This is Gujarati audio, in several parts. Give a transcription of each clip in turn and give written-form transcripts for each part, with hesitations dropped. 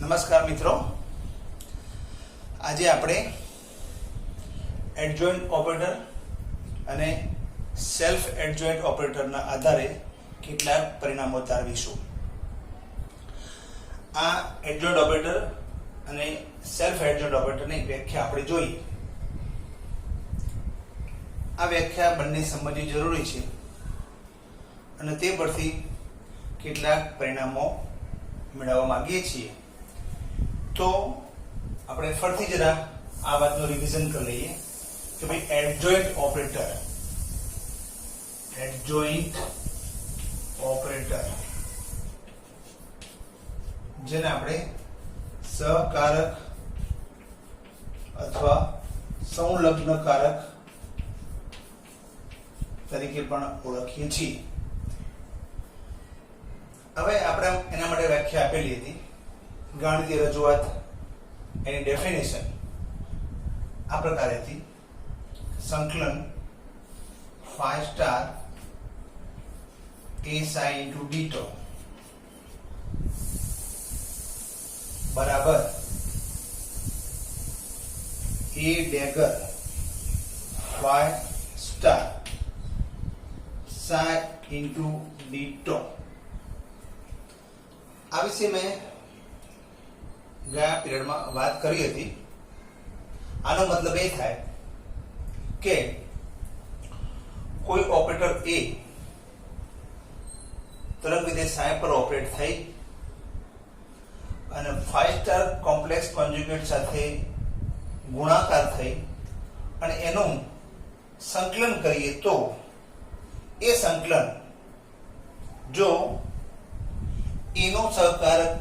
નમસ્કાર મિત્રો, આજે આપણે એડજોઇન્ટ ઓપરેટર અને સેલ્ફ એડજોઇન્ટ ઓપરેટરના આધારે કેટલાક પરિણામો તારવીશું. આ એડજોઇન્ટ ઓપરેટર અને સેલ્ફ એડજોઇન્ટ ઓપરેટરની વ્યાખ્યા આપણે જોઈએ. આ વ્યાખ્યા બંને સમજવી જરૂરી છે અને તે પરથી કેટલાક પરિણામો મેળવવા માંગીએ છીએ. તો આપણે ફરીથી જરા આ વાતનું રિવિઝન કરી લઈએ કે ભાઈ એડજોઇન્ટ ઓપરેટર જેને આપણે સહકારક અથવા સંલગ્ન કારક તરીકે પણ ઓળખીએ છીએ. હવે આપણે એના માટે વ્યાખ્યા આપેલી હતી. ગાણિતિક રજૂઆત, એની ડેફિનેશન આ પ્રકારે હતી: સંકલન phi star a psi into d tau બરાબર a dagger phi star psi into d tau. આ વિશે મેં ગયા પીરિયડમાં વાત કરી હતી. આનો મતલબ એ થાય કે કોઈ ઓપરેટર A તરંગ વિધેય psi પર ઓપરેટ થઈ અને phi સ્ટાર કોમ્પ્લેક્સ કોન્જ્યુગેટ સાથે ગુણાકાર થઈ અને એનું સંકલન કરીએ તો એ સંકલન જો એનો સહકારક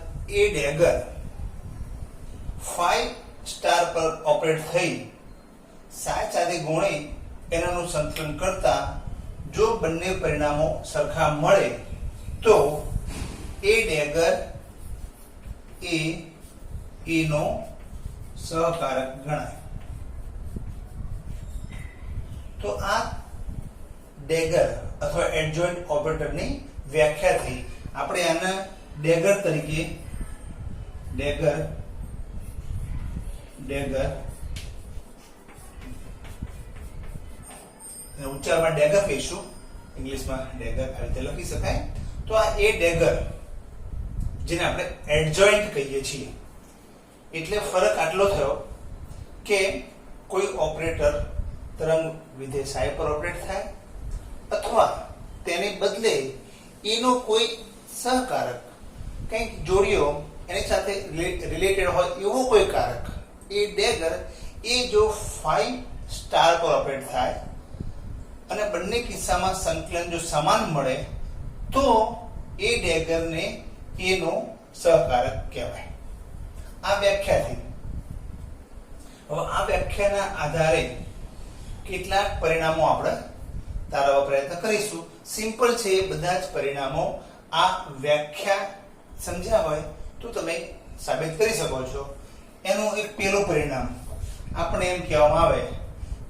A dagger phi સ્ટાર પર ઓપરેટ થઈ psi સાથે ગુણી એનાનું સંકલન કરતા જો બંને પરિણામો સરખા મળે તો A dagger એ નો સહકારક ગણાય. તો આ ડેગર અથવા એડજોઇન્ટ ઓપરેટરની વ્યાખ્યા થઈ. આપણે આને ડેગર તરીકે ડેગર ઉચ્ચારમાં ડેગર કહીશું, ઇંગ્લિશમાં ડેગર આ રીતે લખી શકાય. તો આ એ ડેગર જેને આપણે એડજોઇન્ટ કહીએ છીએ. એટલે ફરક આટલો થયો કે કોઈ ઓપરેટર તરંગ વિધેય psi પર ઓપરેટ થાય અથવા તેને બદલે એનો કોઈ સહકારક કંઈક જોડ્યો એની સાથે રિલેટેડ હોય એવો કોઈ કારક એ ડેગર એ જો phi સ્ટાર પર ઓપરેટ થાય અને બંને કિસ્સામાં સંકલન જો સમાન મળે તો એ ડેગરને એનો સહકારક કહેવાય. આ વ્યાખ્યા થઈ. હવે આ વ્યાખ્યાના આધારે કેટલાક પરિણામો આપણે તારવવા પ્રયત્ન કરીશું. સિમ્પલ છે, બધા જ પરિણામો આ વ્યાખ્યા સમજ્યા હોય તો તમે સાબિત કરી શકો છો. એનું એક પહેલું પરિણામ આપણે એમ કહેવામાં આવે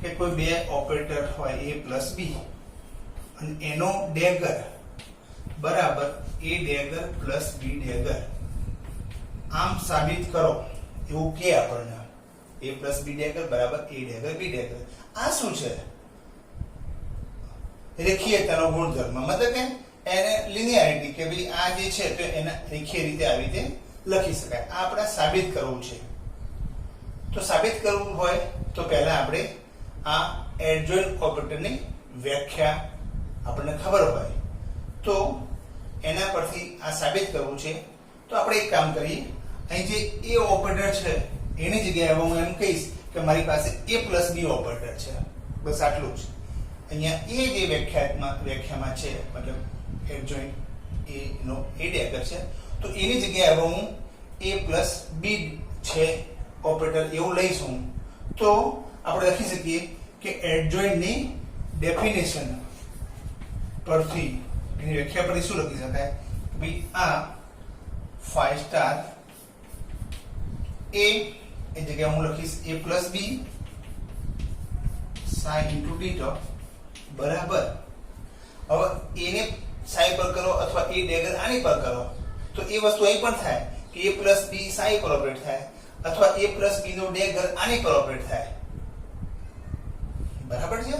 કે કોઈ બે ઓપરેટર હોય a plus b અને એનો ડેગર બરાબર a dagger plus b dagger. આમ સાબિત કરો એવું કે આપણને a plus b dagger બરાબર a dagger b dagger. આ શું છે? રેખીયતાનો ગુણધર્મ, મતલબ કે એને લિનિયારિટી કે ભાઈ આ જે છે તો એને રેખીય રીતે આવી રીતે લખી શકાય. આ આપણે સાબિત કરવું છે. તો સાબિત કરવું હોય તો પહેલા આપણે આ એડજોઇન્ટ ઓપરેટરની વ્યાખ્યા આપણને ખબર હોય તો એના પરથી આ સાબિત કરવું છે. તો આપણે એક કામ કરીએ, અહીં જે એ ઓપરેટર છે એની જગ્યાએ હું એમ કહીશ કે મારી પાસે a plus b ઓપરેટર છે. બસ આટલું જ. અહીંયા એ જે વ્યાખ્યામાં છે, મતલબ એડજોઇન્ટ એ નો a dagger છે, તો એની જગ્યાએ હવે હું a plus b છે ઓપરેટર એવું લઈશું. તો આપણે લખી શકીએ કે એડજોઇન્ટની ડેફિનેશન પરથી એની વ્યાખ્યા પરથી શું લખી શકાય કે ભાઈ આ phi સ્ટાર a એ જગ્યાએ હું લખીશ a plus b psi into d tau બરાબર. હવે a ને psi પર કરો અથવા a dagger આની પર કરો તો એ વસ્તુ અહીં પણ થાય કે a પ્લસ b સાઈ પર ઓપરેટ થાય અથવા a પ્લસ b નો ડેગર આની પર ઓપરેટ થાય. બરાબર છે?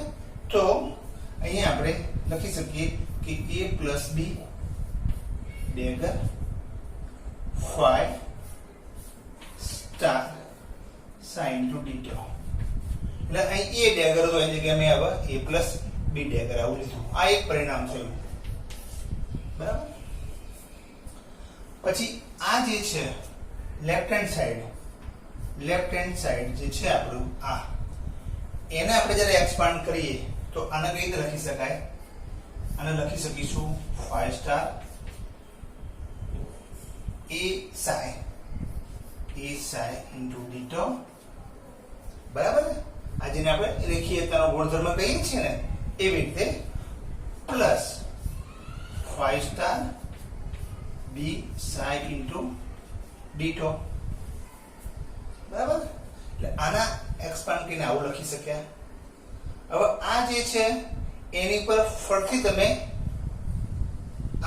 તો અહીંયા આપણે લખી શકીએ કે a plus b dagger phi star સાઇન ટુ ડીટો. એટલે અહીં a ડેગર તો એની જગ્યાએ મેં હવે a પ્લસ b ડેગર આવું લીધું. આ એક પરિણામ થયું. બરાબર? પછી આ જે છે લેફ્ટ હેન્ડ સાઈડ જે છે આપણું આ એને આપણે જ્યારે એક્સપાન્ડ કરીએ તો આને કઈ રીતે લખી શકાય? આને લખી શકીશું phi star a psi into ditto. બરાબર? આ જેને આપણે રેખીયતાનો ગુણધર્મ કહીએ છીએ ને એવી રીતે plus phi star b psi into ditto. બરાબર? એટલે આના એક્સપાન્ડ કરીને આવું લખી શક્યા. હવે આ જે છે એની પર ફરીથી તમે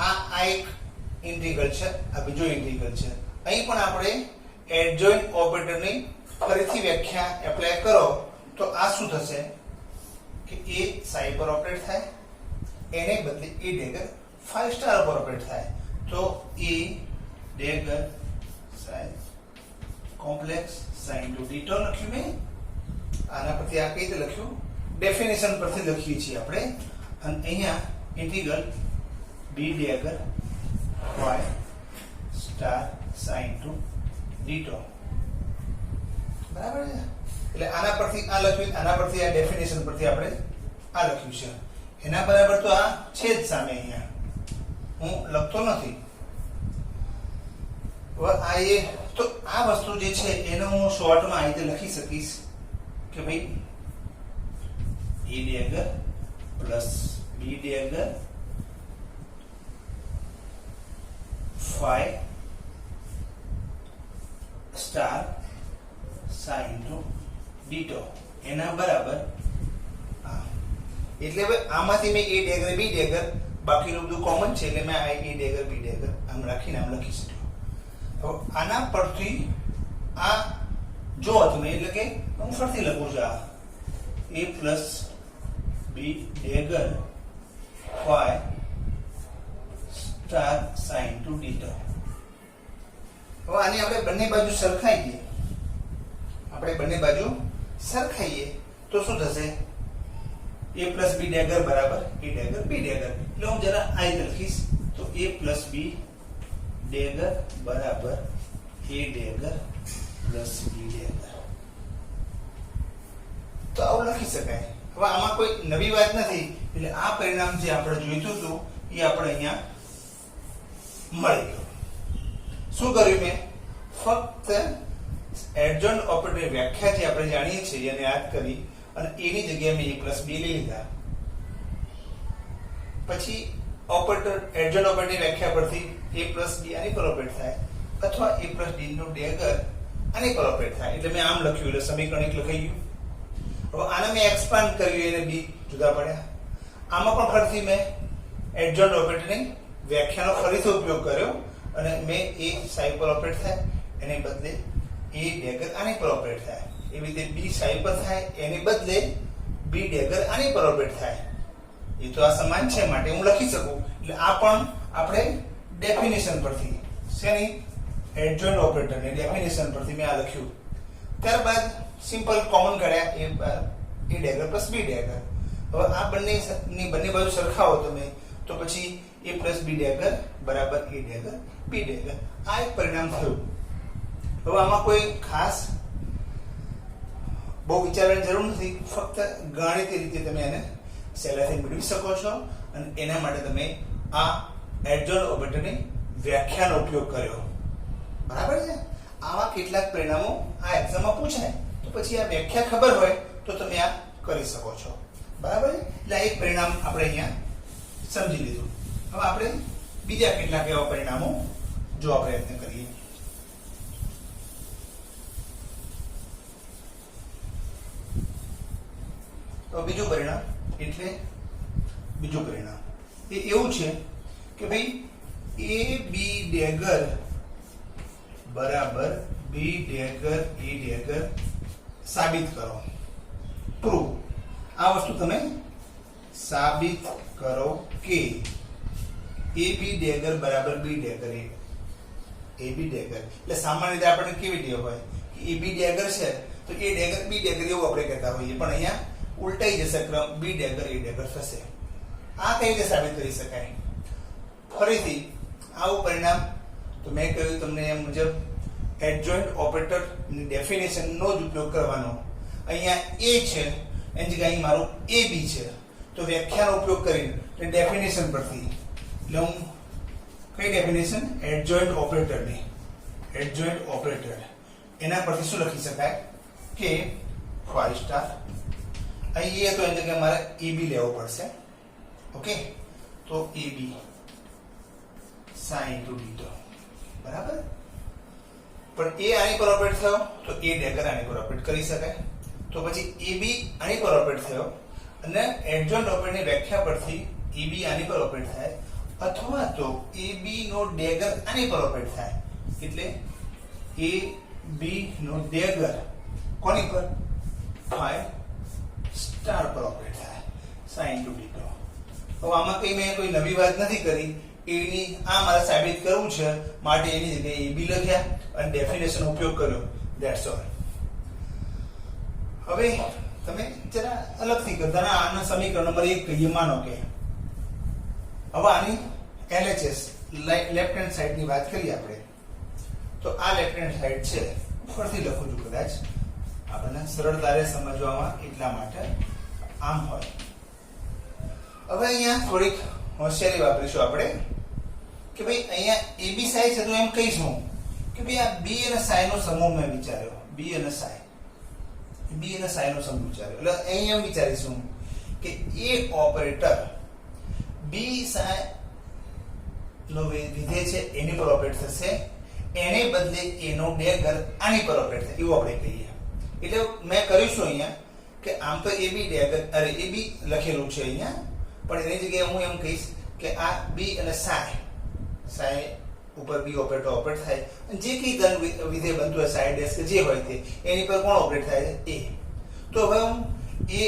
આ એક ઇન્ટિગ્રલ છે, આ બીજો ઇન્ટિગ્રલ છે. અહીં પણ આપણે એડજોઇન્ટ ઓપરેટરની ફરીથી વ્યાખ્યા એપ્લાય કરો તો આ શું થશે કે a psi પર ઓપરેટ થાય એને બદલે a ડેગર phi સ્ટાર પર ઓપરેટ થાય તો a dagger psi complex sin two ડીટો લખ્યું મેં. આના પરથી આ કઈ રીતે લખ્યું? ડેફિનેશન પરથી લખીએ છીએ આપણે. અને અહીંયા integral b dagger y star sin two ડીટો. બરાબર છે? એટલે આના પરથી આ લખ્યું, આના પરથી આ ડેફિનેશન પરથી આપણે આ લખ્યું છે. એના બરાબર તો આ છે જ સામે અહીંયા, હું લખતો નથી. આ એ તો આ વસ્તુ જે છે એનો હું શોર્ટમાં આ રીતે લખી શકીશ કે ભાઈ a dagger plus b dagger phi star sin two d tau એના બરાબર આ. એટલે હવે આમાંથી મેં a ડેગર b ડેગર બાકીનું બધું કોમન છે એટલે મેં આ a ડેગર b ડેગર આમ રાખીને આમ લખી શકું. હવે આના પરથી આ જો તમે એટલે કે હું ફરીથી લખું છું આ a plus b dagger phi star sin two ડીટો. હવે આને આપણે બંને બાજુ સરખાઈએ, તો શું થશે? a પ્લસ b ડેગર બરાબર a ડેગર b ડેગર. એટલે હું જરા આ રીતે લખીશ તો a પ્લસ b ડેગર બરાબર a ડેગર પ્લસ b ડેગર. તો આવું લખી શકાય. હવે આમાં કોઈ નવી વાત નથી. એટલે આ પરિણામ જે આપણે જોઈતું હતું એ આપણે અહીંયા મળી ગયું. શું કર્યું મેં? ફક્ત એડજોઇન્ટ ઓપરેટર વ્યાખ્યા જે આપણે જાણીએ છીએ એને યાદ કરી અને એની જગ્યાએ મેં a પ્લસ b લઈ લીધા. પછી ઓપરેટર એડજોઇન્ટ ઓપરેટરની વ્યાખ્યા પરથી a પ્લસ b આની પર ઓપરેટ થાય અથવા a પ્લસ d નો ડેગર આની પર ઓપરેટ થાય. એટલે મેં આમ લખ્યું એટલે સમીકરણ એક લખાઈ ગયું. હવે આને મેં એક્સપાન્ડ કર્યું એને b જુદા પડ્યા. આમાં પણ ફરીથી મેં એડજોઇન્ટ ઓપરેટરની વ્યાખ્યાનો ફરીથી ઉપયોગ કર્યો અને મેં a psi પર ઓપરેટ થાય એને બદલે a ડેગર આની પર ઓપરેટ થાય. એવી રીતે b psi પર થાય એને બદલે b ડેગર આની પર ઓપરેટ થાય. એ તો આ સમાન છે માટે હું લખી શકું. એટલે આ પણ આપણે ડેફિનેશન પરથી શેની એડજોઇન્ટ ઓપરેટરની ડેફિનેશન પરથી મેં આ લખ્યું. ત્યારબાદ સિમ્પલ કોમન કર્યા a ડેગર પ્લસ b ડેગર. હવે આ બંને બાજુ સરખાવો તમે તો પછી a પ્લસ b ડેગર બરાબર a ડેગર b ડેગર. આ એક પરિણામ થયું. હવે આમાં કોઈ ખાસ બહુ વિચારવાની જરૂર નથી. ફક્ત ગાણિતિક રીતે તમે એને સહેલાઈથી મેળવી શકો છો અને એના માટે તમે આ એડજોઇન્ટ ઓપરેટરની વ્યાખ્યાનો ઉપયોગ કર્યો. બરાબર છે? આવા કેટલાક પરિણામો આ એક્ઝામમાં પૂછાય તો પછી આ વ્યાખ્યા ખબર હોય તો તમે આ કરી શકો છો. બરાબર છે? એટલે એક પરિણામ આપણે અહીંયા સમજી લીધું. હવે આપણે બીજા કેટલાક એવા પરિણામો જોવા પ્રયત્ન કરીએ. તો બીજું પરિણામ એ એવું છે કે ભાઈ a b ડેગર બરાબર બી ડેગર એ ડેગર સાબિત કરો. પ્રૂવ. આ વસ્તુ તમે સાબિત કરો કે એ બી ડેગર બરાબર બી ડેગર એ બી ડેગર. એટલે સામાન્ય રીતે આપણે કેવી ટેવ હોય કે એ બી ડેગર છે તો એ ડેગર બી ડેગર એવું આપણે કહેતા હોઈએ, પણ અહીંયા ઉલટાઈ જશે ક્રમ, બી ડેગર એ ડેગર થશે. આ કઈ રીતે સાબિત કરી શકાય? ફરીથી આવું પરિણામ તો મેં કહ્યું તમને એમ મુજબ એડજોઇન્ટ ઓપરેટર ની ડેફિનેશન નો જ ઉપયોગ કરવાનો. અહીંયા એ છે એની જગ્યાએ અહીં મારું એ બી છે તો વ્યાખ્યાનો ઉપયોગ કરીને ડેફિનેશન પરથી એટલે હું કઈ ડેફિનેશન એડજોઇન્ટ ઓપરેટરની એડજોઇન્ટ ઓપરેટર એના પરથી શું લખી શકાય કે 5 સ્ટાર અહીં એ તો એની જગ્યાએ મારે એ બી લેવો પડશે. ઓકે, તો એ બી sin * બરાબર. પણ એ આની પર ઓપરેટ થયો તો એ ડેગર આની પર ઓપરેટ કરી શકાય. તો પછી એ બી આની પર ઓપરેટ થયો અને એડજોઇન્ટ ઓપરેટરની વ્યાખ્યા પરથી એ બી આની પર ઓપરેટ થાય અથવા તો એ બી નો ડેગર આની પર ઓપરેટ થાય. એટલે એ બી નો ડેગર કોની પર 5 સ્ટાર પર ઓપરેટ થાય sin * તો આમાં કઈ મેં કોઈ નવી વાત નથી કરી. એની આ મારે સાબિત કરવું છે માટે એની જગ્યાએ એ બી લખ્યા અને ડેફિનેશન ઉપયોગ કર્યો. That's all. હવે તમે જરા અલગથી કરતા ના આના સમીકરણ નંબર 1 કહીએ. માનો કે હવે આની LHS લેફ્ટ હેન્ડ સાઈડ ની વાત કરીએ આપણે તો આ લેફ્ટ હેન્ડ સાઈડ છે. ફરીથી લખું છું કદાચ આપણને સરળતારે સમજવામાં એટલા માટે આમ હોય. હવે અહીંયા થોડીક હોશિયારી વાપરીશું આપણે કે ભાઈ અહીંયા AB સાઈ છે તો એમ કહીશું કે ભાઈ આ B અને સાઈ નો સમૂહ મેં વિચાર્યો. B અને સાઈ નો સમૂહ વિચાર્યો. એટલે અહીંયા એમ વિચારીશું કે એક ઓપરેટર B સાઈ નો વિધેય છે એની પર ઓપરેટ થશે, એને બદલે એનો ડેગર આની પર ઓપરેટ થાય એવું આપણે કહીએ. એટલે મેં કરીશું અહીંયા કે આમ તો AB ડેગર અરે AB લખેલું છે અહીંયા, પણ એની જગ્યાએ હું એમ કહીશ કે આ બી અને સાઈ ઉપર બી ઓપરેટર ઓપરેટ થાય અને જે કઈ ધન વિધેય બનતું હોય સાઈ ડેશ કે જે હોય તે એની પર કોણ ઓપરેટ થાય છે? એ. તો હવે હું એ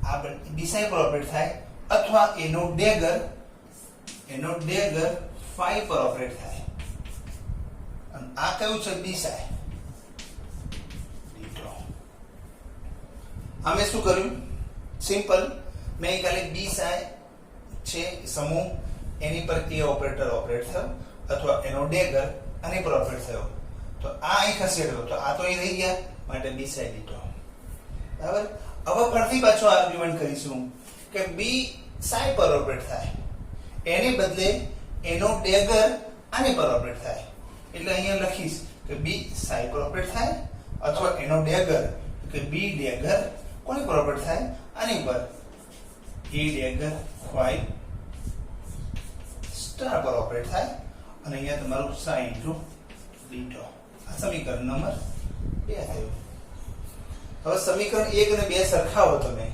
આ બી સાઈ પર ઓપરેટ થાય અથવા એનો ડેગર 5 પર ઓપરેટ થાય. અને આ કયું છે? બી સાઈ. અમે શું કર્યું? સિમ્પલ. મેં ખાલી બી સાઈ છે સમૂહ એની પર એ ઓપરેટર ઓપરેટ થયો અથવા એનો ડેગર આની પર ઓપરેટ થયો તો આ અહીં ખસેડ્યો તો આ તો અહીં રહી ગયા માટે બી સાઈ લીધો. બરાબર. હવે ફરીથી પાછો આર્ગ્યુમેન્ટ કરીશું કે બી સાઈ પર ઓપરેટ થાય એને બદલે એનો ડેગર આની પર ઓપરેટ થાય. એટલે અહીંયા લખીશ કે બી સાઈ પર ઓપરેટ થાય અથવા એનો ડેગર કે બી ડેગર કોની પર ઓપરેટ થાય? આની પર એ ડેગર 5 સ્ટાર પર ઓપરેટ થાય અને અહીંયા તમારું sin * આ સમીકરણ નંબર 2 થયું. હવે સમીકરણ 1 અને 2 સરખાવો. તમે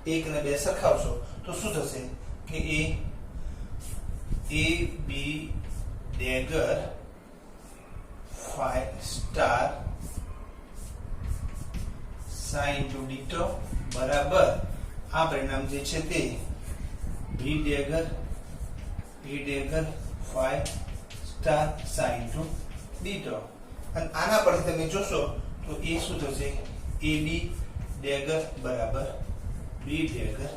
1 અને 2 સરખાવશો તો શું થશે કે એ બી ડેગર 5 સ્ટાર sin * બરાબર આ પરિણામ જે છે તે બી ડેગર 5 સ્ટાર sin * અને આના પરથી તમે જોશો તો એ શું થશે? એ બી ડેગર બરાબર બી ડેગર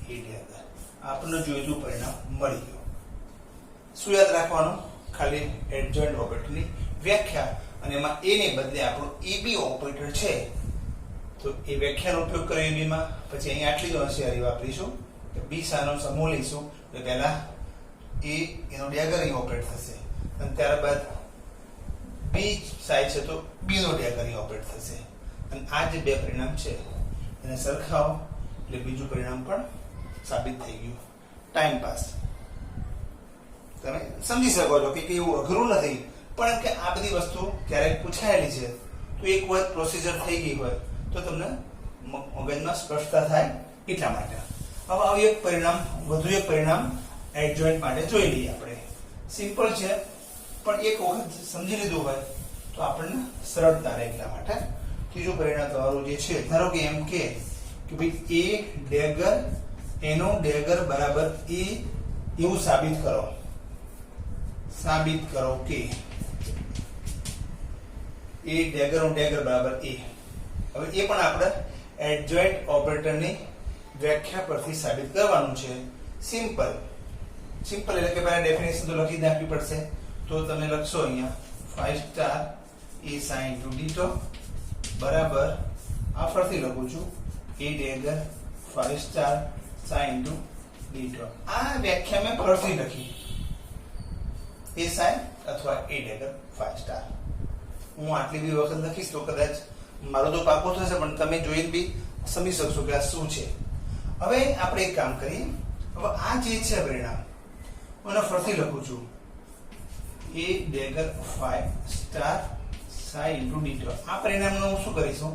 એ ડેગર. આપણને જોઈતું પરિણામ મળી ગયું. શું યાદ રાખવાનું? ખાલી એડજોઇન્ટ ઓપરેટરની વ્યાખ્યા અને એમાં એ ને બદલે આપણું એ બી ઓપરેટર છે તો એ વ્યાખ્યાનો ઉપયોગ કર્યો એ બી માં. પછી અહીં આટલી જ હોશિયારી વાપરીશું કે બી સાનો સમૂહ લઈશું એટલે પહેલા એ એનો ડેગર અહીં ઓપરેટ થશે અને ત્યારબાદ બી સાઈ છે તો બી નો ડેગર અહીં ઓપરેટ થશે અને આ જે બે પરિણામ છે એને સરખાવો એટલે બીજું પરિણામ પણ સાબિત થઈ ગયું. Time pass. તમે સમજી શકો છો કે એવું અઘરું નથી, પણ કે આ બધી વસ્તુ ક્યારેક પૂછાયેલી છે તો એક વખત પ્રોસિજર થઈ ગઈ હોય તો તમને મગજમાં સ્પષ્ટતા થાય એટલા માટે. હવે આવું એક પરિણામ, વધુ એક પરિણામ એડજોઇન્ટ માટે જોઈ લઈએ આપણે. સિમ્પલ છે પણ એક વખત સમજી લીધું હોય તો આપણને સરળતા રહે એટલા માટે. ત્રીજું પરિણામ તમારું જે છે, ધારો કે એમ કે ભાઈ એ ડેગર એનો ડેગર બરાબર એ એવું સાબિત કરો કે એ ડેગર નું ડેગર બરાબર એ. હવે એ પણ આપણે એડજોઇન્ટ ઓપરેટરની વ્યાખ્યા પરથી સાબિત કરવાનું છે. સિમ્પલ એટલે કે પહેલા ડેફિનેશન તો લખી નાખવી પડશે. તો તમે લખશો અહીંયા 5 star a sin to d બરાબર આ ફરીથી લખું છું a ડેગર 5 star sin to d. આ વ્યાખ્યા મેં ફરીથી લખી a sin અથવા a ડેગર 5 સ્ટાર. હું આટલી બી વખત લખીશ તો કદાચ મારો તો પાકો થશે, પણ તમે જોઈને બી સમજી શકશો કે આ શું છે. હવે આપણે એક કામ કરીએ. હવે આ જે છે પરિણામ હું ફરીથી લખું છું a ડેગર 5 star sin to d. આ પરિણામનો હું શું કરીશું,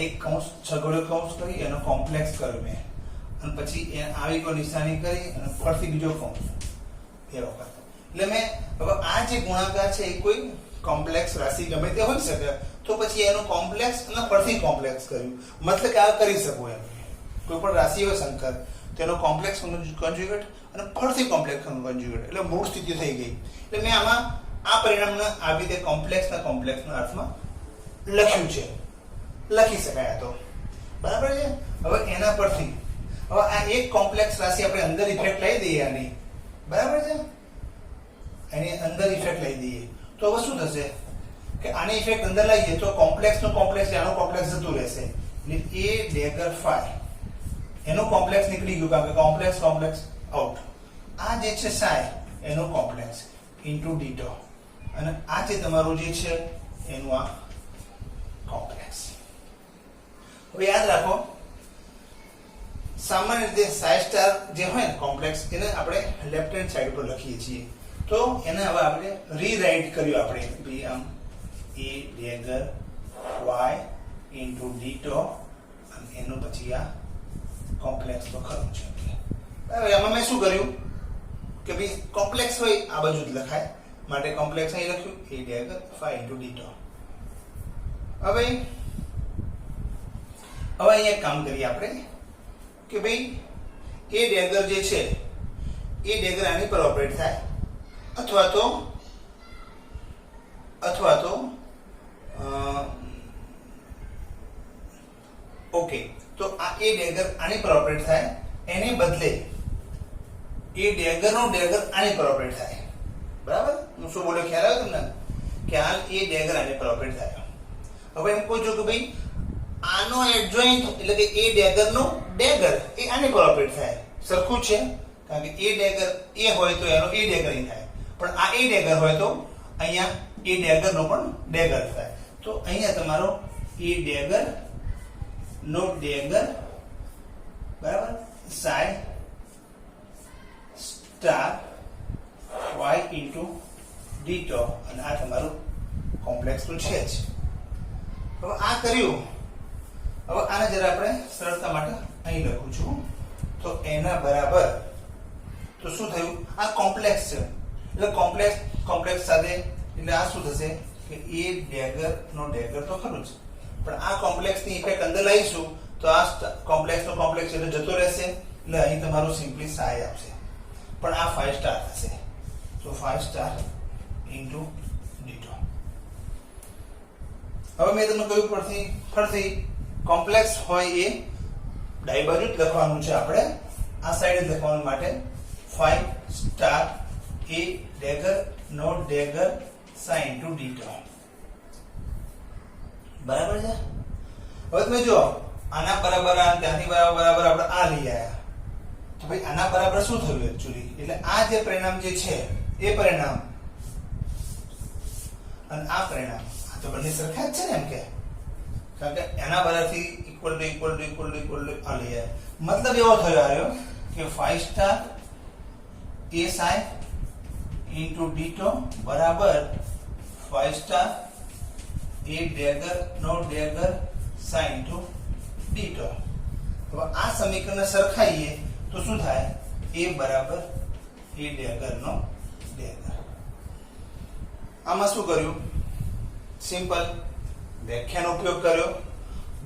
એક કૌંસ છગડીયો કૌંસ કરી એનો કોમ્પ્લેક્સ કર્યો મેં, અને પછી આવી કોઈ નિશાની કરી અને ફરીથી બીજો કૌંસ એ વખત. એટલે મેં હવે આ જે ગુણાકાર છે એ કોઈ કોમ્પ્લેક્સ રાશિ ગમે તે હોઈ શકે, તો પછી એનો કોમ્પ્લેક્સ અને ફરીથી કોમ્પ્લેક્સ કર્યું. મતલબ કે આ કરી શકું એમ કોઈ પણ રાશિ હોય સંકર, તેનો કોમ્પ્લેક્સ કોન્જ્યુગેટ અને ફરીથી કોમ્પ્લેક્સ કોન્જ્યુગેટ, એટલે મૂળ સ્થિતિ થઈ ગઈ. એટલે મેં આમાં આ પરિણામને આવી રીતે કોમ્પ્લેક્સના અર્થમાં લખ્યું છે, લખી શકાય તો બરાબર છે. હવે એના પરથી હવે આ એક કોમ્પ્લેક્સ રાશિ આપણે અંદર ઇફેક્ટ લઈ દઈએ આની, બરાબર છે, એની અંદર ઇફેક્ટ લઈ દઈએ તો હવે શું થશે કે આની ઇફેક્ટ અંદર લઈએ તો કોમ્પ્લેક્સનો કોમ્પ્લેક્સ આનો કોમ્પ્લેક્સ જતું રહેશે. એટલે a ડેગર 5 એનો કોમ્પ્લેક્સ નીકળી ગયું, કારણ કે કોમ્પ્લેક્સ આઉટ. આ જે છે psi એનો કોમ્પ્લેક્સ ઇન્ટુ d, અને આ જે તમારું જે છે એનું આ કોમ્પ્લેક્સ. હવે યાદ રાખો સામાન્ય રીતે psi સ્ટાર જે હોય ને કોમ્પ્લેક્સ એને આપણે લેફ્ટ હેન્ડ સાઈડ પર લખીએ છીએ. તો એને હવે આપણે રીરાઇટ કર્યું આપણે બી આમ a ડેગર y ઇન્ટુ d, અને એનું પછી આ કોમ્પ્લેક્સ તો ખરું છે. હવે આમાં મેં શું કર્યું કે ભાઈ કોમ્પ્લેક્સ હોય આ બાજુ જ લખાય, માટે કોમ્પ્લેક્સ અહીં લખ્યું a ડેગર 5 ઇન્ટુ d. હવે અહીંયા કામ કરીએ આપણે કે ભાઈ a ડેગર જે છે એ ડેગર આની પર ઓપરેટ થાય, અથવા તો ઓકે, તો આ a ડેગર આની પર ઓપરેટ થાય, એને બદલે એ ડેગર નો ડેગર આની પર ઓપરેટ થાય. બરાબર, હું શું બોલ્યો ખ્યાલ આવ્યો તમને કે હાલ એ ડેગર આની પર ઓપરેટ થાય. હવે એમ કહું છું કે ભાઈ આનો એડજોઇન્ટ એટલે કે એ ડેગર નો ડેગર એ આની પર ઓપરેટ થાય. સરખું છે, કારણ કે એ ડેગર એ હોય તો એનો એ ડેગર અહીં થાય, પણ આ એ ડેગર હોય તો અહીંયા એ ડેગર નો પણ ડેગર થાય. તો અહીંયા તમારો એ ડેગર નો ડેગર બરાબર psi star y into d, અને આ તમારું કોમ્પ્લેક્સ તો છે જ. હવે આ કર્યું. હવે આને જરા આપણે સરળતા માટે અહીં લખું છું, તો એના બરાબર તો શું થયું, આ કોમ્પ્લેક્સ છે એટલે કોમ્પ્લેક્સ સાથે એટલે આ શું થશે કે એ ડેગર નો ડેગર તો ખરું જ, પણ આ કોમ્પ્લેક્સ ની ઇફેક્ટ અંદર લઈશું તો આ કોમ્પ્લેક્સ નો કોમ્પ્લેક્સ એટલે જતો રહેશે, એટલે અહીં તમારું સિમ્પલી psi આવશે, પણ આ 5 સ્ટાર થશે. તો 5 સ્ટાર ઇન્ટુ d. હવે મેં તમને કહ્યું ફરીથી કોમ્પ્લેક્સ હોય એ ડાબી બાજુ જ લખવાનું છે, આપણે આ સાઈડ જ લખવાનું, માટે 5 સ્ટાર a ડેગર નો ડેગર sin to d. બરાબર છે. હવે તમે જો આના બરાબર આ, ત્યાંથી બરાબર આપણે આ લઈ આયા, તો ભાઈ આના બરાબર શું થયું એક્ચ્યુઅલી, એટલે આ જે પરિણામ જે છે એ પરિણામ અને આ પરિણામ આ તો બંને સરખા જ છે ને, એમ કે કારણ કે એના બરાબરથી ઇક્વલ ટુ આ લઈ આયા. મતલબ એવો થયો આવ્યો કે 5 star a sin into d બરાબર 5 સ્ટાર a ડેગર નો ડેગર sin to d. હવે આ સમીકરણને સરખાઈએ તો શું થાય, a બરાબર a ડેગર નો ડેગર. આમાં શું કર્યું સિમ્પલ વ્યાખ્યાનો ઉપયોગ કર્યો,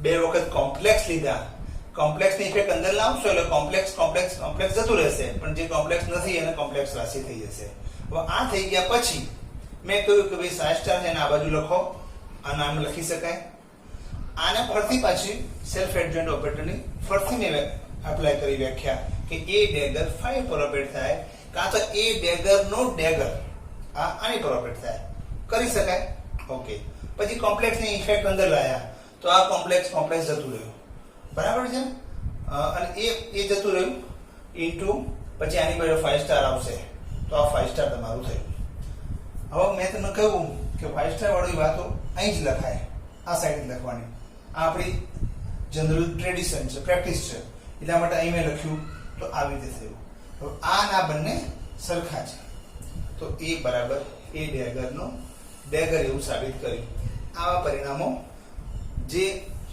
બે વખત કોમ્પ્લેક્સ લીધા, કોમ્પ્લેક્સ ની ઇફેક્ટ અંદર લાવશો એટલે કોમ્પ્લેક્સ કોમ્પ્લેક્સ કોમ્પ્લેક્સ જતું રહેશે, પણ જે કોમ્પ્લેક્સ નથી એને કોમ્પ્લેક્સ રાશિ થઈ જશે. હવે આ થઈ ગયા પછી મેં કહ્યું કે ભાઈ સાઈ સ્ટાર છે ને આ બાજુ લખો, આ નામ લખી શકાય. આને ફરતી પાછી સેલ્ફ એડજોઇન્ટ ઓપરેટરની ફરતી મેં એપ્લાય કરી વ્યાખ્યા કે એ ડેગર ફાઈ પર ઓપરેટ થાય, કાં તો એ ડેગર નો ડેગર આની પર ઓપરેટ થાય, કરી શકાય. ઓકે, પછી કોમ્પ્લેક્સ ની ઇફેક્ટ અંદર લાયા તો આ કોમ્પ્લેક્સ કોમ્પ્લેક્સ જતું રહ્યું, બરાબર છે. અને એ જતું રહ્યું ઇન્ટુ પછી આની પર 5 સ્ટાર આવશે તો આ 5 સ્ટાર તમારું થયું. હવે મેં તમને કહ્યું કે 5 સ્ટાર વાળી વાતો અહીં જ લખાય, આ સાઈડ જ લખવાની, આ આપણી જનરલ ટ્રેડિશન છે, પ્રેક્ટિસ છે, એટલા માટે અહીં મેં લખ્યું તો આવી રીતે થયું. હવે આ ના બંને સરખા છે તો એ બરાબર એ ડેગરનો ડેગર એવું સાબિત કર્યું. આવા પરિણામો જે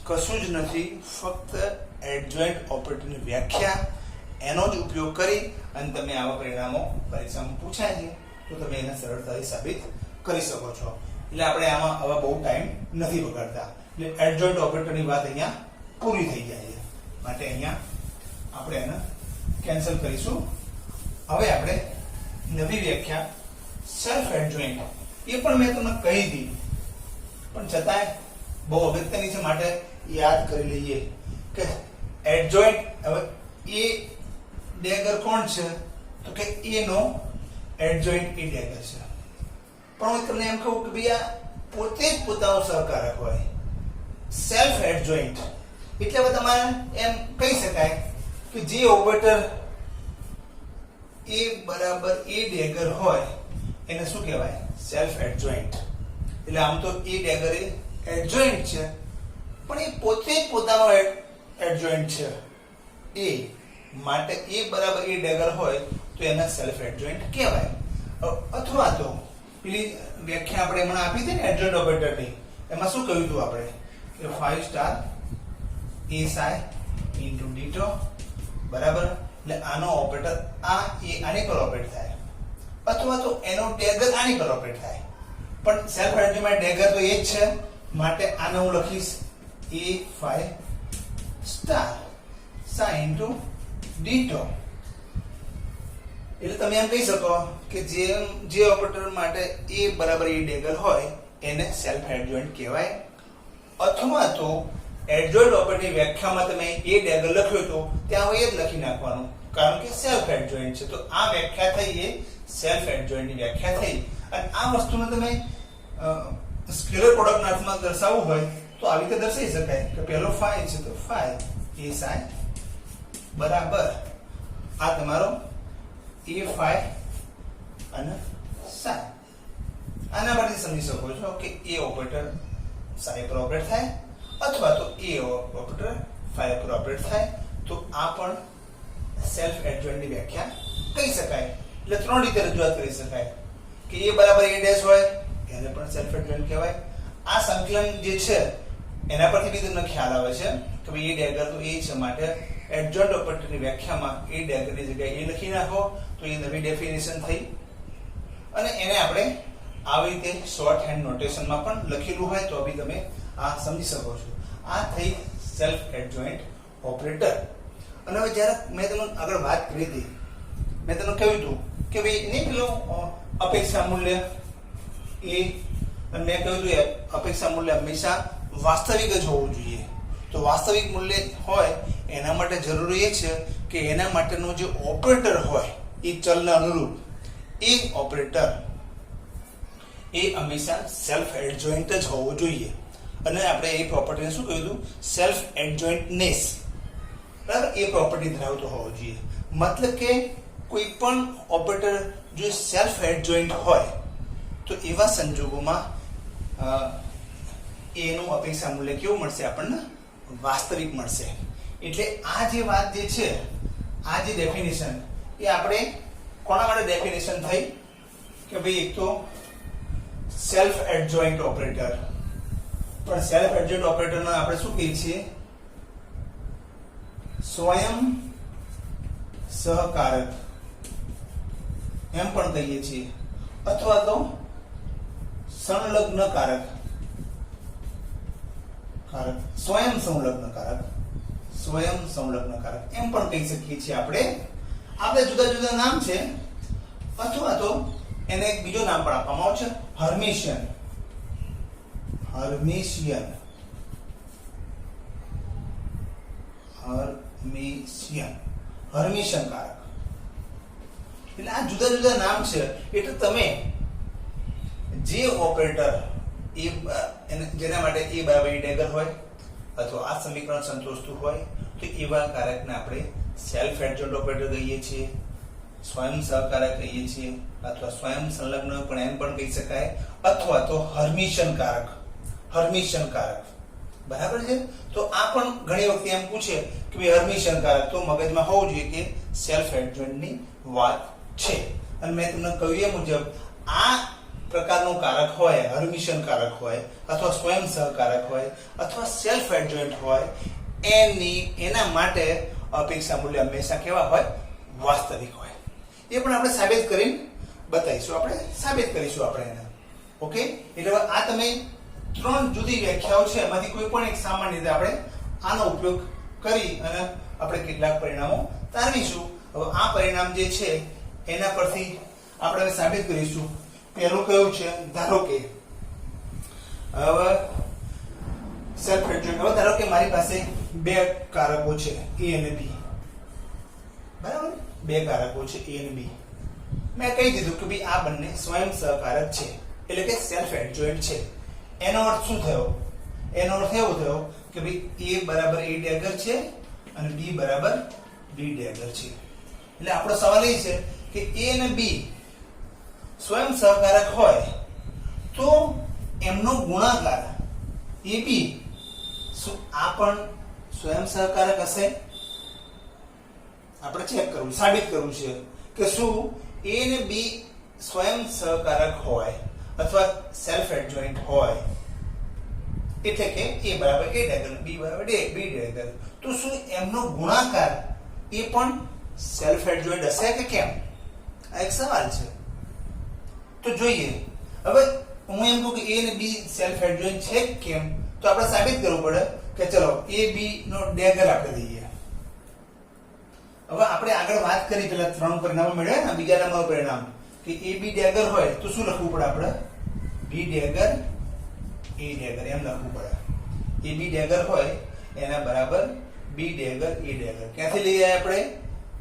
કશું જ નથી, ફક્ત એડજોઇન્ટ ઓપરેટરની વ્યાખ્યા એનો જ ઉપયોગ કરી અને તમે આવા પરિણામો પરીક્ષામાં પૂછાય છે તો તમે એને સરળતાથી સાબિત કરી શકો છો. એટલે આપણે આમાં હવે બહુ ટાઈમ નથી બગાડતા, એટલે એડજોઇન્ટ ઓપરેટરની વાત અહીંયા પૂરી થઈ જાય છે, માટે અહીંયા આપણે એને કેન્સલ કરીશું. હવે આપણે નવી વ્યાખ્યા સેલ્ફ એડજોઇન્ટ, એ પણ મેં તમને કહી દીધી પણ છતાંય બહુ અગત્યની છે માટે યાદ કરી લઈએ કે એડજોઇન્ટ, હવે એ ડેગર કોણ છે તો કે એ નો એડજોઇન્ટ એ ડેગર છે. પણ હું તમને એમ કહું કે ભાઈ આ પોતે જ પોતાનો સહકારક હોય, સેલ્ફ એડજોઇન્ટ એટલે હવે તમારે એમ કહી શકાય કે જે ઓપરેટર એ બરાબર એ ડેગર હોય એને શું કહેવાય? Self adjoint. એટલે આમ તો એ ડેગર એ એડજોઇન્ટ છે પણ એ પોતે જ પોતાનો એડજોઇન્ટ છે, એ માટે એ બરાબર એ ડેગર હોય તો એને સેલ્ફ એડજોઇન્ટ કહેવાય. અથવા તો પેલી વ્યાખ્યા આપણે હમણાં આપી હતી ને એડજોઇન્ટ ઓપરેટરની, એમાં શું કહ્યું હતું આપણે કે 5 star A psi into ditto બરાબર, એટલે આનો ઓપરેટર આ એ આની પર ઓપરેટ થાય અથવા તો એનો ડેગર આની પર ઓપરેટ થાય, પણ સેલ્ફ એડજોઇન્ટ ડેગર તો એ જ છે માટે આને હું લખીશ a5 star psi into d tau. એટલે તમે એમ કહી શકો કે જે ઓપરેટર માટે એ બરાબર એ ડેગર હોય એને સેલ્ફ એડજોઇન્ટ કહેવાય. અથવા તો એડજોઇન્ટ ઓપરેટરની વ્યાખ્યામાં તમે એ ડેગર લખ્યો તો ત્યાં એ જ લખી નાખવાનું કારણ કે સેલ્ફ એડજોઇન્ટ છે. તો આ વ્યાખ્યા થઈ એ સેલ્ફ એડજોઇન્ટની વ્યાખ્યા થઈ. અને આ વસ્તુને તમે સ્કેલર પ્રોડક્ટના અર્થમાં દર્શાવવું હોય તો આવી રીતે દર્શાવી શકાય કે પહેલો 5 છે તો 5 a sin બરાબર આ તમારો a5 અને sin. આના પરથી સમજી શકો છો કે એ ઓપરેટર sin પર ઓપરેટ થાય અથવા તો એ ઓપરેટર phi પર ઓપરેટ થાય, તો આ પણ સેલ્ફ એડજોઇન્ટની વ્યાખ્યા કહી શકાય. એટલે ત્રણ રીતે રજૂઆત કરી શકાય કે એ બરાબર a ડેશ હોય એને પણ સેલ્ફ એડજોઇન્ટ કહેવાય. આ સંકલન જે છે એના પરથી બી તમને ખ્યાલ આવે છે કે ભાઈ એ ડેગર તો એ છે માટે એડજોઇન્ટ ઓપરેટરની વ્યાખ્યામાં એ ડેગરની જગ્યાએ એ લખી નાખો તો એ નવી ડેફિનેશન થઈ. અને એને આપણે આવી રીતે શોર્ટ હેન્ડ નોટેશનમાં પણ લખેલું હોય તો બી તમે આ સમજી શકો છો. આ થઈ સેલ્ફ એડજોઇન્ટ ઓપરેટર. અને હવે જ્યારે મેં તમને આગળ વાત કરી હતી, મેં તમને કહ્યું હતું કે ભાઈ નહીં પેલો અપેક્ષા મૂલ્ય એ, અને મેં કહ્યું હતું અપેક્ષા મૂલ્ય હંમેશા વાસ્તવિક જ હોવું જોઈએ. તો વાસ્તવિક મૂલ્ય હોય એના માટે જરૂરી એ છે કે એના માટેનો જે ઓપરેટર હોય એ ચલને અનુરૂપ એ ઓપરેટર એ હંમેશા સેલ્ફ એડજોઇન્ટ જ હોવો જોઈએ. અને આપણે એ પ્રોપર્ટીને શું કહ્યું હતું? સેલ્ફ એડજોઇન્ટનેસ. બરાબર, એ પ્રોપર્ટી ધરાવતો હોવો જોઈએ. મતલબ કે કોઈ પણ ઓપરેટર જો સેલ્ફ એડજોઇન્ટ હોય તો એવા સંજોગોમાં એનું અપેક્ષા મૂલ્ય કેવું મળશે? આપણને વાસ્તવિક મળશે. એટલે આ જે વાત જે છે, આ જે ડેફિનેશન એ આપણે કોના માટે ડેફિનેશન થઈ કે ભાઈ એક તો સેલ્ફ એડજોઇન્ટ ઓપરેટર, પણ સેલ્ફ એડજોઇન્ટ ઓપરેટરને આપણે શું કહીએ છીએ? સ્વયં સહકારક એમ પણ કહીએ છીએ, અથવા તો સંલગ્ન કારક કારક, સ્વયં સંલગ્ન કારક, સ્વયં સંલગ્ન કારક એમ પણ કહી શકીએ છીએ આપણે. આપણે જુદા જુદા નામ છે, અથવા તો એને એક બીજો નામ પણ આપવામાં આવે છે, હર્મિશિયન. હર્મિશિયન, હર્મિશિયન, હર્મિશિયન કારક. એટલે આ જુદા જુદા નામ છે. એટલે તમે જે ઓપરેટર જેના માટે એ બરાબર એ ડેગર હોય અથવા આ સમીકરણ સંતોષતું હોય તો એવા કારકને આપણે સેલ્ફ એડજોઇન્ટ ઓપરેટર કહીએ છીએ, સ્વયં સહકારક કહીએ છીએ, અથવા સ્વયં સંલગ્ન પણ એમ પણ કહી શકાય, અથવા તો હર્મિશિયન કારક. હર્મિશિયન કારક બરાબર છે. તો આ પણ ઘણી વખતે એમ પૂછે કે ભાઈ હર્મિશિયન કારક, તો મગજમાં હોવું જોઈએ કે સેલ્ફ એડજોઇન્ટની વાત છે. અને મેં તમને કહ્યું એ મુજબ આ પ્રકારનું કારક હોય, હર્મિશિયન કારક હોય, અથવા સ્વયં સહકારક હોય, અથવા સેલ્ફ એડજોઇન્ટ હોય, એના માટે અપેક્ષા મૂલ્ય હંમેશા કેવા હોય? વાસ્તવિક હોય. એ પણ આપણે સાબિત કરીને બતાવીશું, આપણે સાબિત કરીશું આપણે એને. ઓકે, એટલે આ તમે 3 જુદી વ્યાખ્યાઓ છે, એમાંથી કોઈ પણ એક સામાન્ય રીતે આપણે આનો ઉપયોગ કરી અને આપણે કેટલાક પરિણામો તારવીશું. હવે આ પરિણામ જે છે એના પરથી આપણે હવે સાબિત કરીશું. પહેલું કયું છે? ધારો કે હવે સેલ્ફ એડજોઇન્ટ. હવે ધારો કે મારી પાસે 2 કારકો છે, A અને B. બરાબર, 2 કારકો છે, A અને B. મેં કહી દીધું કે ભાઈ આ બંને સ્વયં સહકારક છે, એટલે કે સેલ્ફ એડજોઇન્ટ છે. એનો અર્થ શું થયો? એનો અર્થ એવો થયો કે ભાઈ A બરાબર A ડેગર છે અને B બરાબર B ડેગર છે. એટલે આપણો સવાલ એ છે કે A અને B સ્વયં સહકારક હોય તો એમનો ગુણાકાર AB શું આ પણ સ્વયં સહકારક હશે? આપણે ચેક કરવું, સાબિત કરવું છે કે શું A અને B સ્વયં સહકારક હોય અથવા સેલ્ફ એડજોઇન્ટ હોય, એટલે કે A બરાબર A ડેગર, B બરાબર B ડેગર, તો શું એમનો ગુણાકાર એ પણ સેલ્ફ એડજોઇન્ટ હશે કે કેમ? આ એક સવાલ છે. તો જોઈએ. હવે હું એમ કહું કે A અને B સેલ્ફ એડજોઇન્ટ છે કેમ, તો આપણે સાબિત કરવું પડે કે ચલો A B નો ડેગર આપણે દઈએ. હવે આપણે આગળ વાત કરી પેલા 3 પરિણામો મળ્યા ને, બીજા નંબરનું પરિણામ કે A B ડેગર હોય તો શું લખવું પડે? આપણે B ડેગર A ડેગર એમ લખવું પડે. A B ડેગર હોય એના બરાબર B ડેગર A ડેગર. ક્યાંથી લઈએ આપણે?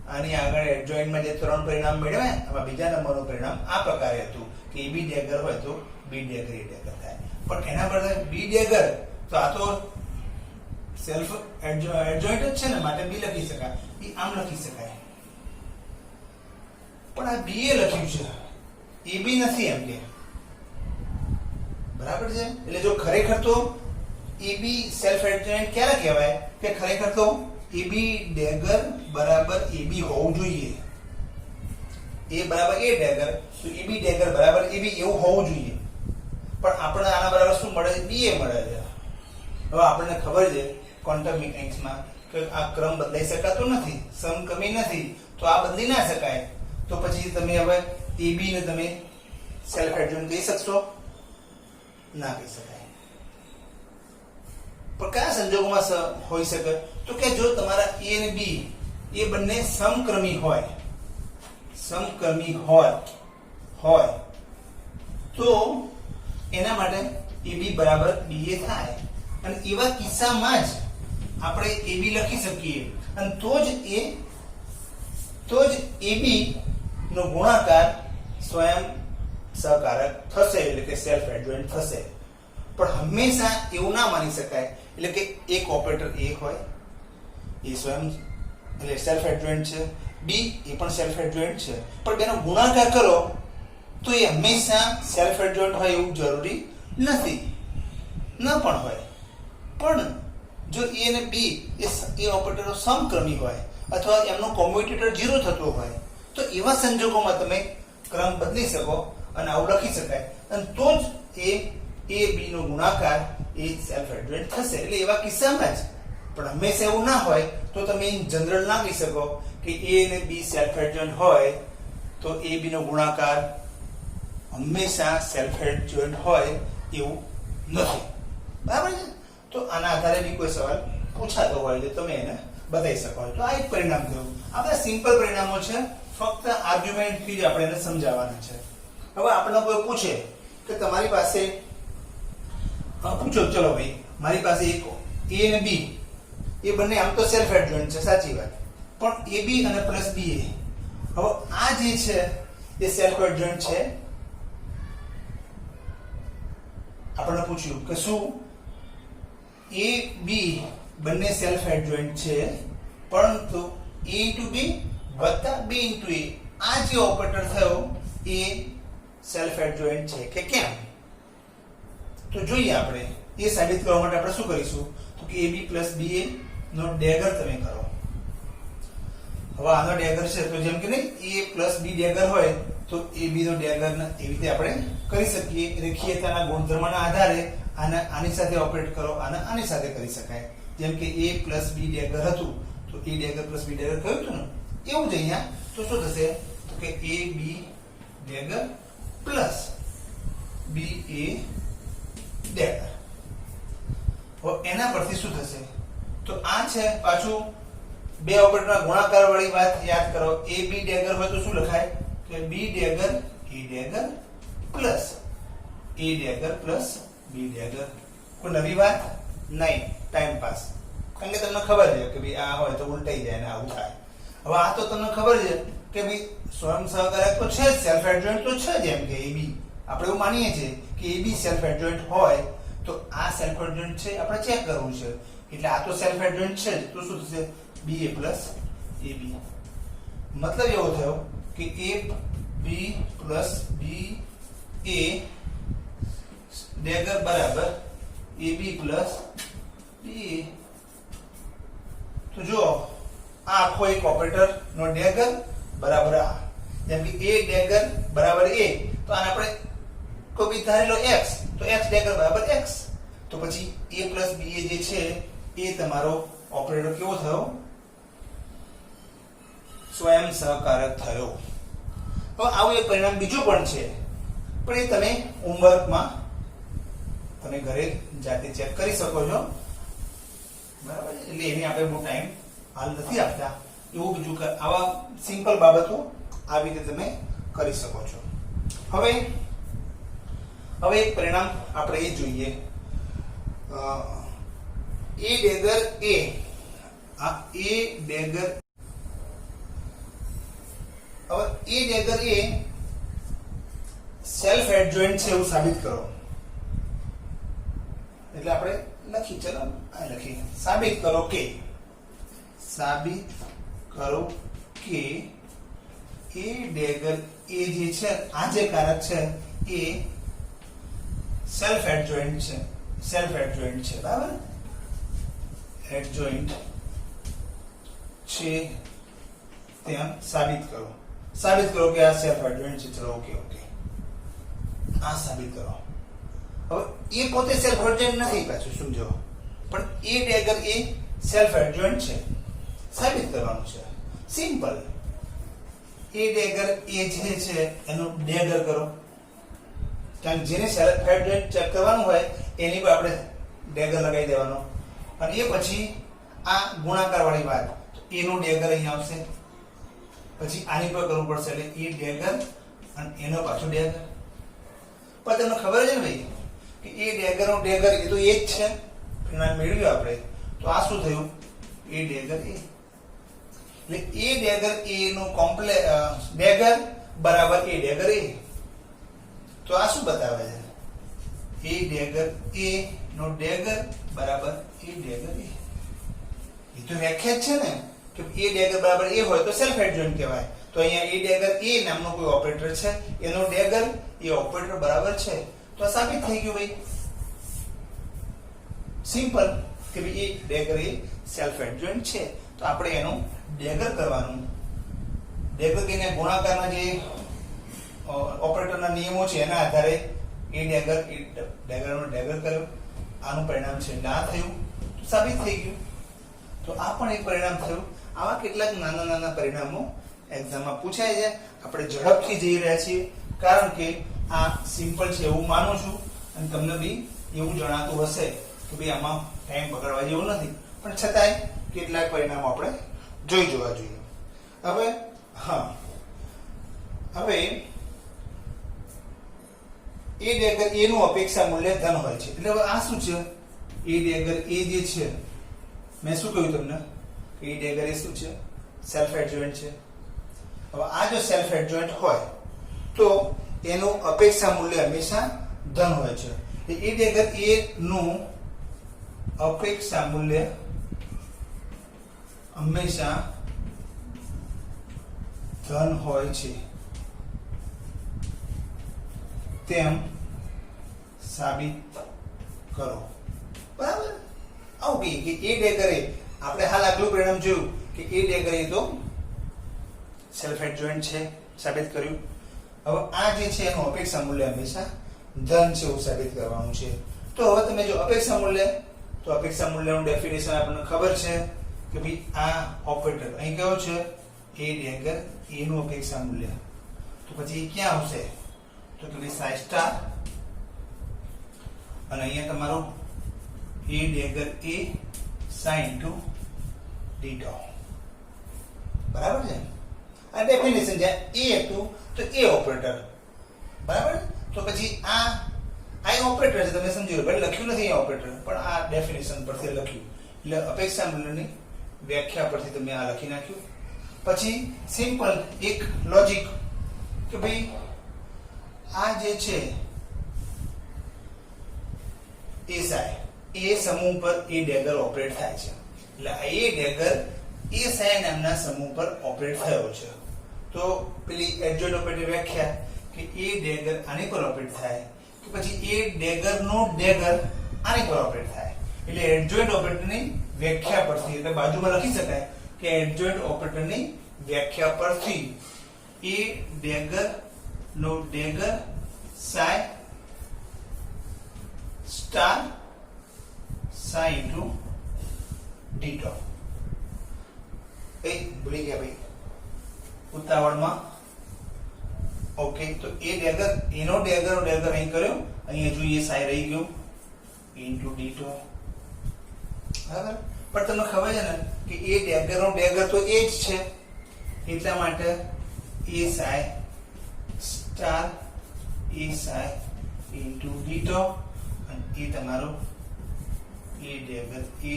આની આગળ એડજોઇન્ટમાં જે 3 પરિણામ મળ્યા આમાં બીજા નંબરનું પરિણામ આ પ્રકારે હતું કે A B ડેગર હોય તો B ડેગર A ડેગર થાય. પણ એના બદલે B ડેગર, તો આ તો સેલ્ફ એડજોઇન્ટ જ છે ને, માટે B લખી શકાય. એ આમ લખી શકાય. પણ આ B એ લખ્યું છે, AB નથી એમ કે. બરાબર છે? એટલે જો ખરેખર તો AB સેલ્ફ એડજોઇન્ટ ક્યારે કહેવાય કે ખરેખર તો AB ડેગર બરાબર AB હોવું જોઈએ. A બરાબર A ડેગર, તો AB ડેગર બરાબર AB એવું હોવું જોઈએ. પણ આપણે આના બરાબર શું મળે છે? BA મળે છે. હવે આપણને ખબર છે ક્વોન્ટમ મિકેનિક્સમાં કે આ ક્રમ બદલાઈ શકાતો નથી, સમક્રમી નથી, તો આ બદલી ના શકાય. તો પછી તમે હવે AB ને તમે સેલ્ફ એડજોઇન્ટ કહી શકશો? ના કહી શકાય. પણ કયા સંજોગોમાં હોઈ શકે? તો કે જો તમારા A અને B એ બંને સમક્રમી હોય, સમક્રમી હોય તો એના માટે AB બરાબર BA થાય. અને એવા કિસ્સામાં જ આપણે AB લખી શકીએ અને તો જ AB નો ગુણાકાર સ્વયં સહકારક થશે, એટલે કે સેલ્ફ એડજોઇન્ટ થશે. પણ હંમેશા એવું ના માની શકાય. એટલે કે એક ઓપરેટર A હોય, એ સ્વયં એટલે સેલ્ફ એડજોઇન્ટ છે, B એ પણ સેલ્ફ એડજોઇન્ટ છે, પણ બેનો ગુણાકાર કરો તો એ હંમેશા સેલ્ફ એડજોઇન્ટ હોય એવું જરૂરી નથી, ન પણ હોય. પણ જો A અને B એ ઓપરેટરો સમક્રમી હોય અથવા એમનો કોમ્યુટેટર 0 થતો હોય તો એવા સંજોગોમાં તમે ક્રમ બદલી શકો અને આવું લખી શકાય. અને તો જ A B નો ગુણાકાર એ સેલ્ફ એડજોઇન્ટ થશે. એટલે એવા કિસ્સામાં જ. પણ હંમેશા એવું ના હોય તો તમે જનરલ ના કહી શકો કે A અને B સેલ્ફ એડજોઇન્ટ હોય તો A B નો ગુણાકાર હંમેશા સેલ્ફ એડજોઇન્ટ હોય એવું નથી. બરાબર છે? તો આના આધારે બી કોઈ સવાલ પૂછાતો હોય તો તમે એને બતાવી શકો. તો આ એક પરિણામ થયું. આ બધા સિમ્પલ પરિણામો છે, ફક્ત આર્ગ્યુમેન્ટ થી જ આપણે એને સમજાવવાના છે. હવે આપણને કોઈ પૂછે કે તમારી પાસે પૂછો, ચલો ભાઈ મારી પાસે એક a અને b એ બંને આમ તો સેલ્ફ એડજોઇન્ટ છે, સાચી વાત, પણ ab અને પ્લસ ba, હવે આ જે છે એ સેલ્ફ એડજોઇન્ટ છે. આપણને પૂછ્યું કે શું a b બંને સેલ્ફ એડજોઇન્ટ છે, પરંતુ a * b વત્તા b * a આ જે ઓપરેટર થયો એ સેલ્ફ એડજોઇન્ટ છે કે કેમ? તો જોઈએ આપણે એ સાબિત કરવા માટે આપણે શું કરીશું તો કે ab + ba નો ડેગર તમે કરો. હવે આનો ડેગર છે તો જેમ કે નહીં a + b ડેગર હોય તો ab નો ડેગર એવી રીતે આપણે કરી શકીએ. રેખીયતાના ગુણધર્મના આધારે આની સાથે ઓપરેટ કરો, આની સાથે કરી શકાય. જેમ કે a + b ડેગર હતું તો a ડેગર + b ડેગર થયું હતું ને, એવું જ અહીંયા. તો શું થશે તો કે ab ડેગર પ્લસ ba ડેગર. હવે એના પરથી શું થશે તો આ છે પાછું બે ઓપરેટરના ગુણાકાર વાળી વાત યાદ કરો. ab ડેગર હોય તો શું લખાય કે b dagger a dagger plus a dagger plus b dagger. કોઈ નવી વાત નહીં, ટાઈમ પાસ. કારણ કે તમને ખબર છે કે ભાઈ આ હોય તો ઉલટાઈ જાય ને આવું થાય. હવે આ તો તમને ખબર છે કે ભાઈ સ્વયં સહકારક તો છે જ, સેલ્ફ એડજોઇન્ટ તો છે જ. જેમ કે ab આપણે એવું માનીએ છીએ કે ab સેલ્ફ એડજોઇન્ટ હોય તો આ સેલ્ફ એડજોઇન્ટ છે આપણે ચેક કરવું છે. એટલે આ તો સેલ્ફ એડજોઇન્ટ છે જ, તો શું થશે ba + ab. મતલબ એવો થયો કે ab + ba ડેગર બરાબર ab + ba. તો જો આ આખો એક ઓપરેટર નો ડેગર બરાબર આ, જેમ કે a ડેગર બરાબર a, તો આને આપણે કોઈ બી ધારેલો x, તો x ડેગર બરાબર x. તો પછી a + ba જે છે એ તમારો ઓપરેટર કેવો થયો સ્વયં સહકારક થયો. હવે આવું એક પરિણામ બીજું પણ છે, પણ એ તમે હોમવર્કમાં તમે ઘરે જાતે ચેક કરી શકો છો, બરાબર. એટલે એની આપણે બહુ ટાઈમ હાલ નથી આપતા. એવું બીજું કે આવા સિમ્પલ બાબતો આવી રીતે તમે કરી શકો છો. હવે એક પરિણામ આપણે એ જોઈએ. a ડેગર a, આ a ડેગર, હવે a ડેગર a સેલ્ફ એડજોઇન્ટ છે એવું સાબિત કરો. એટલે આપણે લખી, ચલો આ લખી, સાબિત કરો કે a ડેગર a જે છે આ જે કારક છે એ સેલ્ફ એડજોઇન્ટ છે, બરાબર, એડજોઇન્ટ છે તેમ સાબિત કરો કે આ સેલ્ફ એડજોઇન્ટ છે. ચલો ઓકે, આ સાબિત કરો. હવે એ પોતે સેલ્ફ એડજોઇન્ટ નથી, પાછું સમજો, પણ a ડેગર એ સેલ્ફ એડજોઇન્ટ છે, સાબિત કરવાનું છે. સિમ્પલ. a ડેગર એ જે છે એનું ડેગર કરો, કારણ જેને સેલ્ફ એડજોઇન્ટ ચેક કરવાનું હોય એની પર આપણે ડેગર લગાવી દેવાનો. અને એ પછી આ ગુણાકાર વાળી વાત, એનું ડેગર અહીં આવશે, પછી આની પર કરવું પડશે, એટલે એ ડેગર અને એનો પાછો ડેગર. પણ તમને ખબર છે ને ભાઈ કે એ ડેગર નું ડેગર એ તો એ જ છે, પરિણામ મેળવ્યું આપણે. તો આ શું થયું એ ડેગર એ, એટલે એ ડેગર એ નું ડેગર બરાબર એ ડેગર એ. તો આ શું બતાવે છે એ ડેગર એ નો ડેગર બરાબર એ ડેગર એ. એ તો વ્યાખ્યા છે ને કે એ ડેગર બરાબર એ હોય તો સેલ્ફ એડજોઇન્ટ કહેવાય. તો અહીંયા એ ડેગર એ નામનો કોઈ ઓપરેટર છે, એનો ડેગર એ ઓપરેટર બરાબર છે, તો આ સાબિત થઈ ગયું ભાઈ. સિમ્પલ કે ભાઈ એ ડેગર એ સેલ્ફ એડજોઇન્ટ છે. તો આપણે એનું ડેગર કરવાનું. ડેગર કહીને ગુણાકારના જે ઓપરેટરના નિયમો છે એના આધારે એ ડેગરનો ડેગર કર્યો. આનું પરિણામ છે ના થયું, તો સાબિત થઈ ગયું. તો આ પણ એક પરિણામ થયું. આવા કેટલાક નાના પરિણામો એક્ઝામમાં પૂછાય છે. આપણે ઝડપથી જઈ રહ્યા છીએ કારણ કે આ સિમ્પલ છે એવું માનું છું, અને તમને બી એવું જણાતું હશે કે ભાઈ આમાં ટાઈમ બગાડવા જેવું નથી, પણ છતાંય કેટલાક પરિણામો આપણે જોઈ જોવા જોઈએ. હવે એ ડેગર એ નું અપેક્ષા મૂલ્ય ધન હોય છે. એટલે હવે આ શું છે? એ ડેગર એ જે છે, મેં શું કહ્યું તમને? એ ડેગર એ શું છે? સેલ્ફ એડજોઇન્ટ છે. હવે આ જો સેલ્ફ એડજોઇન્ટ હોય તો એનું અપેક્ષા મૂલ્ય હંમેશા ધન હોય છે. એ ડેગર એ નું અપેક્ષા મૂલ્ય હંમેશા ધન હોય છે તેમ સાબિત કરો. બરાબર? આવું કહીએ કે એ ડેગરે, આપણે હાલ આગલું પરિણામ જોયું કે એ ડેગરે તો સેલ્ફ એડજોઇન્ટ છે, સાબિત કર્યું. હવે આ જે છે એનું અપેક્ષા મૂલ્ય હંમેશા ધન છે એવું સાબિત કરવાનું છે. તો હવે તમે જો અપેક્ષા મૂલ્ય, તો અપેક્ષા મૂલ્યનું ડેફિનેશન આપણને ખબર છે કે ભાઈ આ ઓપરેટર અહીં કયો છે? એ ડેગર એ નું અપેક્ષા મૂલ્ય. તો પછી એ ક્યાં આવશે? તો કે ભાઈ સાઈ સ્ટાર અને અહીંયા તમારો એ ડેગર એ સાઈ ઇન્ટુ ડી ડો. બરાબર છે? આ ડેફિનેશન છે. એ હતું તો એ ઓપરેટર. બરાબર? તો પછી આ ઓપરેટર છે, તમે સમજી લો. ભલે લખ્યું નથી અહીંયા ઓપરેટર, પણ આ ડેફિનેશન પરથી લખ્યું. એટલે અપેક્ષા મૂલ્યની વ્યાખ્યા પરથી તમે આ લખી નાખ્યું. પછી સિમ્પલ એક લોજિક કે ભાઈ આ જે છે એ સાઈ, એ સમૂહ પર એ ડેગર ઓપરેટ થાય છે. એટલે એ ડેગર એ સાઈ નામના સમૂહ પર ઓપરેટ થયો છે. તો પેલી એડજોઇન્ટ ઓપરેટર વ્યાખ્યા કે એ ડેગર આની પર ઓપરેટ થાય કે પછી એ ડેગર નો ડેગર આની પર ઓપરેટ થાય. એટલે એડજોઇન્ટ ઓપરેટરની વ્યાખ્યા પરથી, એટલે બાજુમાં લખી શકાય કે એડજોઇન્ટ ઓપરેટરની વ્યાખ્યા પરથી એ ડેગર નો dagger psi star psi into d tau. એ ભૂલી ગયા ભાઈ ઉતાવળમાં. ઓકે, તો એ ડેગર એનો ડેગર અહીં કર્યો, અહીંયા જોઈએ સાઈ રહી ગયો ઇન્ટુ ડી ડોટ. બરાબર? પણ તમને ખબર છે ને કે એ ડેગર નો ડેગર તો એ જ છે, એટલા માટે એ Sai star A psi into d dot અને એ તમારો એ ડેગર એ.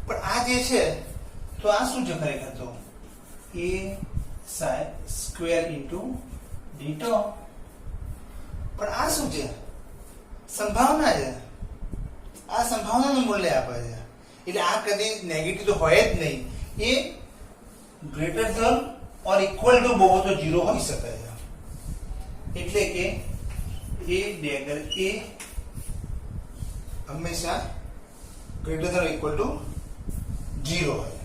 પણ આ જે છે તો આ શું છે ખરેખર? તો એ psi square into d tau. પણ આ શું છે? સંભાવના છે. આ સંભાવનાનું મૂલ્ય આપે છે. એટલે આ કદી નેગેટિવ તો હોય જ નહીં. એ ગ્રેટર ધન ઓર ઇક્વલ ટુ બહુ તો 0 હોઈ શકે છે. એટલે કે એ ડેગર એ હંમેશા ગ્રેટર ધન ઇક્વલ ટુ 0 હોય.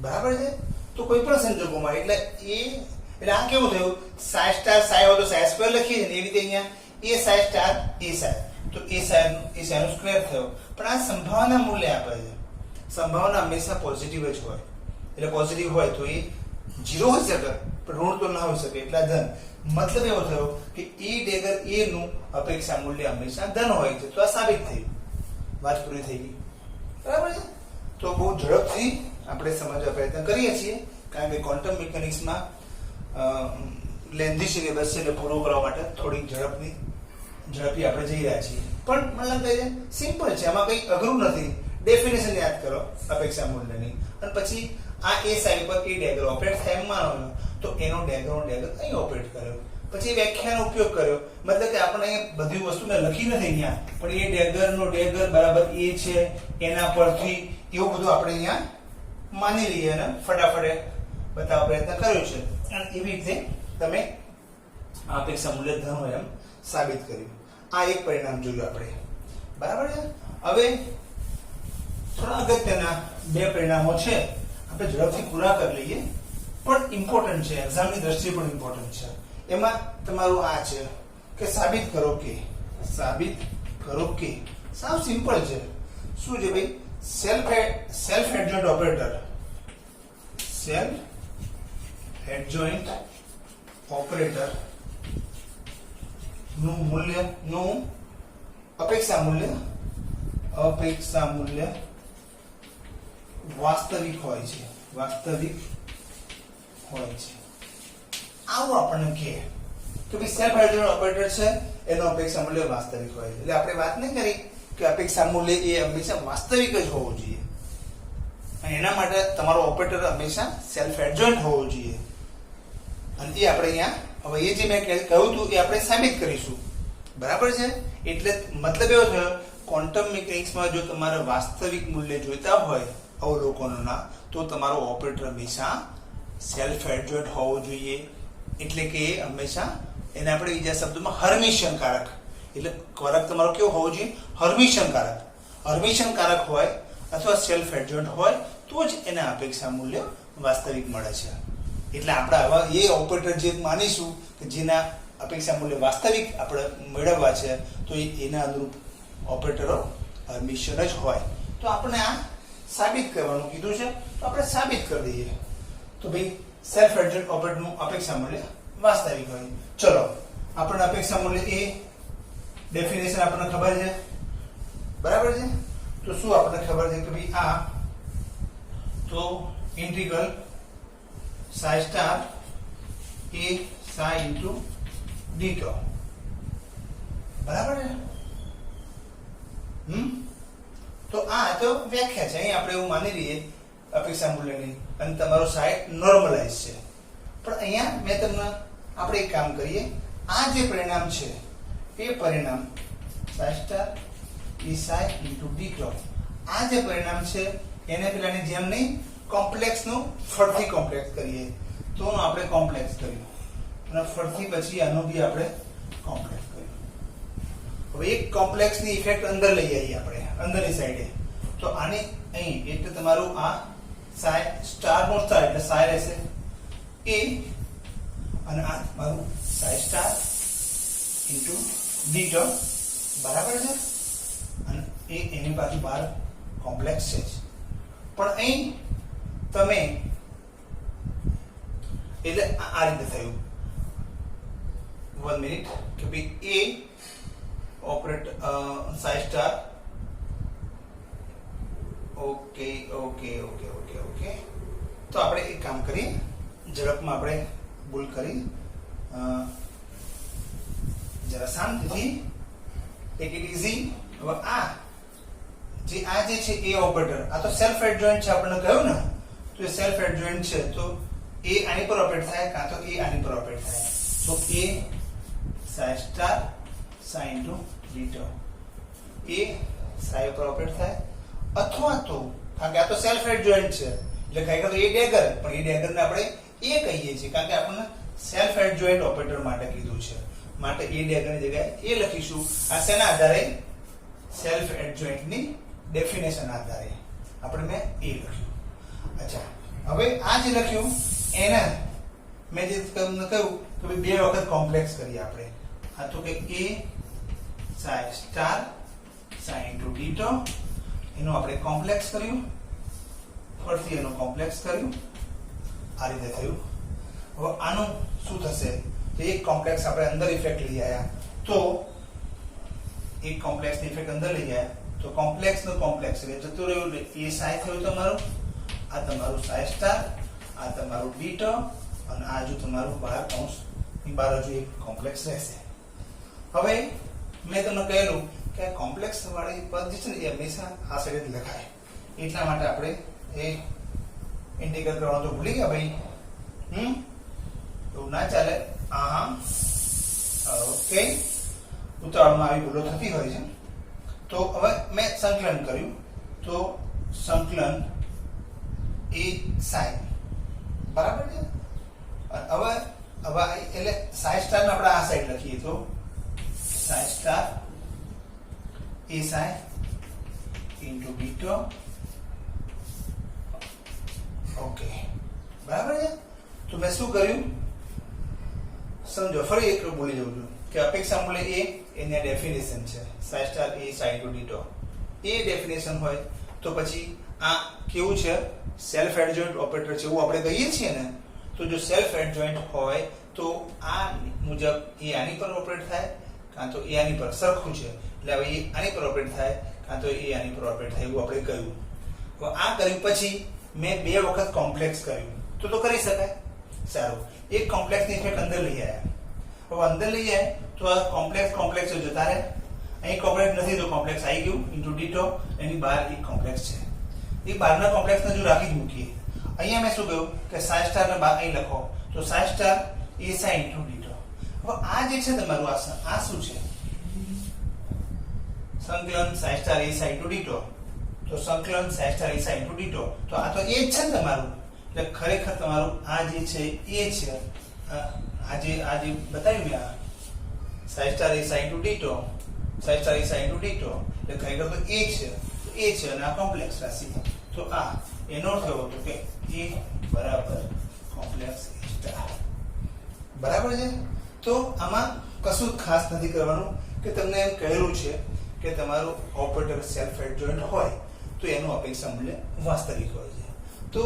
બરાબર છે? તો કોઈ પણ સંજોગોમાં એટલે આ કેવું થયું? સાઈ સ્ટાર સાઈ હોય તો સાઈ સ્ક્વેર લખીએ છીએ ને, એવી રીતે અહીંયા એ સાઈ સ્ટાર એ સાઈ, તો એ સાઈ નો સ્ક્વેર થયો. પણ આ સંભાવના મૂલ્ય આપે છે. સંભાવના હંમેશા પોઝિટિવ જ હોય. એટલે પોઝિટિવ હોય તો એ 0 હોઈ શકે, પણ ઋણ તો ના હોઈ શકે, એટલા ધન. મતલબ એવો થયો કે એ ડેગર એ નું અપેક્ષા મૂલ્ય હંમેશા ધન હોય છે. તો આ સાબિત થયું. વાત પૂરી થઈ ગઈ. બરાબર છે? તો બહુ ઝડપથી આપણે સમજવા પ્રયત્ન કરીએ છીએ, કારણ કે ક્વોન્ટમ મિકેનિક્સમાં લેન્ધી સિલેબસ છે, એટલે પૂરો કરવા માટે થોડીક ઝડપી આપણે જઈ રહ્યા છીએ. પણ મને લાગે છે સિમ્પલ છે, આમાં કંઈ અઘરું નથી. ડેફિનેશન યાદ કરો અપેક્ષા મૂલ્યની, અને પછી આ એ સાઈ પર એ ડેગર ઓપરેટ થાય એમ માનો તો એનો ડેગર અહીં ઓપરેટ કર્યો. પછી વ્યાખ્યાનો ઉપયોગ કર્યો. મતલબ કે આપણે અહીંયા બધી વસ્તુને લખી નથી અહીંયા, પણ એ ડેગર નો ડેગર બરાબર એ છે એના પરથી એવું બધું આપણે અહીંયા માની લઈએ અને ફટાફટ બતાવવા પ્રયત્ન કર્યો છે. અને એવી રીતે તમે અપેક્ષા મૂલ્ય ધન હોય એમ સાબિત કર્યું. આ એક પરિણામ જોયું આપણે. બરાબર છે? હવે થોડા અગત્યના બે પરિણામો છે, આપણે ઝડપથી પૂરા કરી લઈએ. પણ ઇમ્પોર્ટન્ટ છે, એક્ઝામની દ્રષ્ટિએ પણ ઇમ્પોર્ટન્ટ છે. એમાં તમારું આ છે કે સાબિત કરો કે સાવ સિમ્પલ છે. શું છે ભાઈ? સેલ્ફ એડજોઇન્ટ ઓપરેટર નું અપેક્ષા મૂલ્ય અપેક્ષા મૂલ્ય વાસ્તવિક હોય છે, વાસ્તવિક હોય છે, આવું આપણને કહે કે ભાઈ સેલ્ફ એડજોઇન્ટ ઓપરેટર છે એનો અપેક્ષા મૂલ્ય વાસ્તવિક હોય છે. એટલે આપણે વાત નહીં કરી કે અપેક્ષા મૂલ્ય એ હંમેશા વાસ્તવિક જ હોવું જોઈએ અને એના માટે તમારો ઓપરેટર હંમેશા સેલ્ફ એડજોઇન્ટ હોવો જોઈએ. અને એ આપણે અહીંયા હવે એ જે મેં કહ્યું હતું એ આપણે સાબિત કરીશું. બરાબર છે? એટલે મતલબ એવો થયો ક્વોન્ટમ મિકેનિક્સમાં જો તમારે વાસ્તવિક મૂલ્ય જોઈતા હોય અવલોકનોના તો તમારો ઓપરેટર હંમેશા સેલ્ફ એડજોઇન્ટ હોવો જોઈએ. એટલે કે હંમેશા એને આપણે બીજા શબ્દોમાં હર્મિશિયન કારક, એટલે કારક તમારો કેવો હોવો જોઈએ? હર્મિશિયન કારક. હર્મિશિયન કારક હોય અથવા સેલ્ફ એડજોઇન્ટ હોય તો જ એના અપેક્ષા મૂલ્ય વાસ્તવિક મળે છે. એટલે આપણે આવા એ ઓપરેટર જે માનીશું કે જેના અપેક્ષા મૂલ્ય વાસ્તવિક આપણે મેળવવા છે તો એના અનુરૂપ ઓપરેટરો હર્મિશિયન જ હોય. તો આપણે આ સાબિત કરવાનું કીધું છે તો આપણે સાબિત કરી દઈએ. તો ભાઈ સેલ્ફ એડજોઇન્ટ ઓપરેટરનું અપેક્ષા મૂલ્ય વાસ્તવિક હોય. ચલો આપણને અપેક્ષા મૂલ્ય એ ડેફિનેશન આપણને ખબર છે. બરાબર છે? તો શું આપણને ખબર છે કે ભાઈ આ તો integral psi star a psi into d tau. બરાબર છે? તો આ તો વ્યાખ્યા છે. અહીં આપણે એવું માની લઈએ અપેક્ષા મૂલ્યની અને તમારો સાઈડ નોર્મલાઇઝ છે. પણ અહીંયા મેં તમને આપણે એક કામ કરીએ, આ જે પરિણામ છે એ પરિણામ psi star e psi into d tau આ જે પરિણામ છે એને પેલાની જેમ નહીં કોમ્પ્લેક્સ નું ફરીથી કોમ્પ્લેક્સ કરીએ તો આપણે કોમ્પ્લેક્સ કર્યું અને ફરીથી પછી આનું બી આપણે કોમ્પ્લેક્સ કર્યું. હવે એક કોમ્પ્લેક્સ ની ઇફેક્ટ અંદર લઈ આવીએ આપણે અંદરની સાઈડે. તો આની અહીં એટલે તમારું આ psi સ્ટાર નો સ્ટાર એટલે psi રહેશે a અને આ તમારું psi star into d tau. બરાબર છે? અને એની પાછી બહાર કોમ્પ્લેક્સ છે. પણ અહીં તમે એટલે આ રીતે થયું 1 મિનિટ કે ભાઈ a operate psi star okay okay okay okay okay. તો આપણે એક કામ કરીએ, ઝડપમાં આપણે ભૂલ કરી, જરા શાંતિથી ટેક ઇટ ઇઝી. હવે આ જે છે એ ઓપરેટર આ તો સેલ્ફ એડજોઇન્ટ છે આપણે કહ્યું ને, તો એ સેલ્ફ એડજોઇન્ટ છે તો એ આની પર ઓપરેટ થાય કાં તો એ આની પર ઓપરેટ થાય. તો a psi star psi into d tau A psi પર ઓપરેટ થાય અથવા તો કારણ કે આ તો સેલ્ફ એડજોઇન્ટ છે એટલે ખરેખર તો એ ડેગર, પણ એ ડેગર ને આપણે એ કહીએ છીએ કારણ કે આપણને સેલ્ફ એડજોઇન્ટ ઓપરેટર માટે કીધું છે, માટે એ ડેગર ની જગ્યાએ એ લખીશું. આ શેના આધારે? સેલ્ફ એડજોઇન્ટ ની ડેફિનેશન આધારે આપણે મેં એ લખ્યું. અચ્છા, હવે આ જે લખ્યું એના મેં જે તમને કહ્યું કે બે વખત કોમ્પ્લેક્સ કરીએ આપણે. આ તો કે a psi star psi into d tau એનું આપણે કોમ્પ્લેક્સ કર્યું, ફરીથી એનું કોમ્પ્લેક્સ કર્યું, આ રીતે થયું. હવે આનું શું થશે? એક કોમ્પ્લેક્સ આપણે અંદર ઇફેક્ટ લઈ આવ્યા તો એક કોમ્પ્લેક્સ ની ઇફેક્ટ અંદર લઈ આવ્યા તો કોમ્પ્લેક્સ નું કોમ્પ્લેક્સ એટલે જતું રહ્યું એટલે a psi થયું તમારું, આ તમારું psi star, આ તમારું d tau અને આ જો તમારું બહાર કૌંસ ની બહાર હજુ એક કોમ્પ્લેક્સ રહેશે. હવે મેં તમને કહેલું કે આ કોમ્પ્લેક્સ વાળી પદ જે છે ને એ હંમેશા આ સાઈડે લખાય, એટલા માટે આપણે એ ઇન્ટિગ્રલ કરવાનું તો ભૂલી ગયા ભાઈ. એવું ના ચાલે. હા ઓકે, ઉતાવળમાં આવી ભૂલો થતી હોય છે. તો હવે મેં સંકલન કર્યું તો સંકલન એ psi બરાબર છે. હવે એટલે psi સ્ટાર ને આપણે આ સાઈડ લખીએ તો psi star a psi into d tau. Okay બરાબર છે. તો મેં શું કર્યું સમજો, ફરી એક બોલી જઉં છું કે અપેક્ષા મૂલ્ય એ એની ડેફિનેશન છે psi star a psi into d tau. A definition હોય તો પછી આ કેવું છે? સેલ્ફ એડજોઇન્ટ ઓપરેટર છે એવું આપણે કહીએ છીએ ને. તો જો સેલ્ફ એડજોઇન્ટ હોય તો આ મુજબ એ આની પર ઓપરેટ થાય કાં તો એ આની પર સરખું છે એટલે હવે એ આની પર ઓપરેટ થાય કાં તો એ આની પર ઓપરેટ થાય એવું આપણે કહ્યું. હવે આ કર્યું પછી મેં 2 વખત કોમ્પ્લેક્સ કર્યું તો કરી શકાય. સારું, એક કોમ્પ્લેક્સ ની ઇફેક્ટ અંદર લઈ આવ્યા. હવે અંદર લઈ આવ્યા તો આ કોમ્પ્લેક્સ જતા રહે. અહીં કોમ્પ્લેક્સ નથી તો કોમ્પ્લેક્સ આવી ગયું ઇન્ટુ ડીટો, એની બહાર એક કોમ્પ્લેક્સ છે. એ બહારના કોમ્પ્લેક્સને જો રાખી જ મૂકીએ. અહીંયા મેં શું કહ્યું કે સાઈ સ્ટાર ને બહાર અહીં લખો તો Sai star A psi into ditto. હવે આ જે છે તમારું આ શું છે? સંકલન Sai star A psi into ditto. તો સંકલન Sai star A psi into ditto, તો આ તો એ જ છે ને તમારું. એટલે ખરેખર તમારું આ જે છે એ છે. આ જે બતાવ્યું મેં, આ psi star A psi into d tau, psi star A psi into d tau, એટલે ખરેખર તો એ છે. એ છે અને આ કોમ્પ્લેક્સ રાશિ. તો આ એનો અર્થ એવો હતો કે એ બરાબર કોમ્પ્લેક્સ સ્ટાર. બરાબર છે. તો આમાં કશું ખાસ નથી કરવાનું કે તમને એમ કહેલું છે કે તમારું ઓપરેટર સેલ્ફ એડજોઇન્ટ હોય તો એનું અપેક્ષા મૂલ્ય વાસ્તવિક હોય છે. તો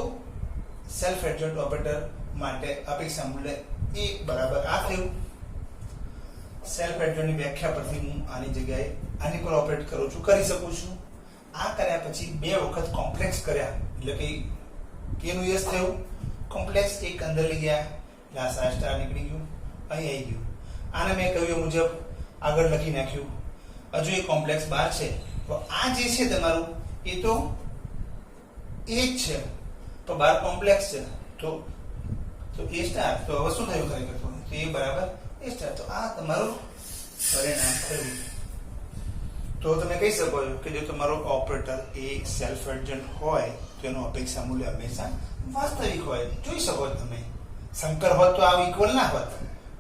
સેલ્ફ એડજોઇન્ટ ઓપરેટર માટે અપેક્ષા મૂલ્ય એ બરાબર આ થયું. સેલ્ફ એડજોઇન્ટની વ્યાખ્યા પરથી હું આની જગ્યાએ આની પર ઓપરેટ કરું છું, કરી શકું છું. આ કર્યા પછી 2 વખત કોમ્પ્લેક્સ કર્યા એટલે કે કેનું યસ થયું? કોમ્પ્લેક્સ એક અંદર લઈ ગયા એટલે આ સાઈ સ્ટાર નીકળી ગયું, અહીં આવી ગયું. આને મેં કહ્યું મુજબ આગળ લખી નાખ્યું. હજુ એક કોમ્પ્લેક્સ બહાર છે. તો આ જે છે તમારું એ તો એ જ છે, તો બહાર કોમ્પ્લેક્સ છે. તો એ સ્ટાર. તો હવે શું થયું ખરેખર? તો એ બરાબર એ સ્ટાર. તો આ તમારું પરિણામ થયું. તો તમે કહી શકો છો કે જો તમારો ઓપરેટર એ સેલ્ફ એડજન્ટ હોય તો એનું અપેક્ષા મૂલ્ય હંમેશા વાસ્તવિક હોય. જોઈ શકો છો તમે. સંકર હોત તો આ ઇક્વલ ના હોત,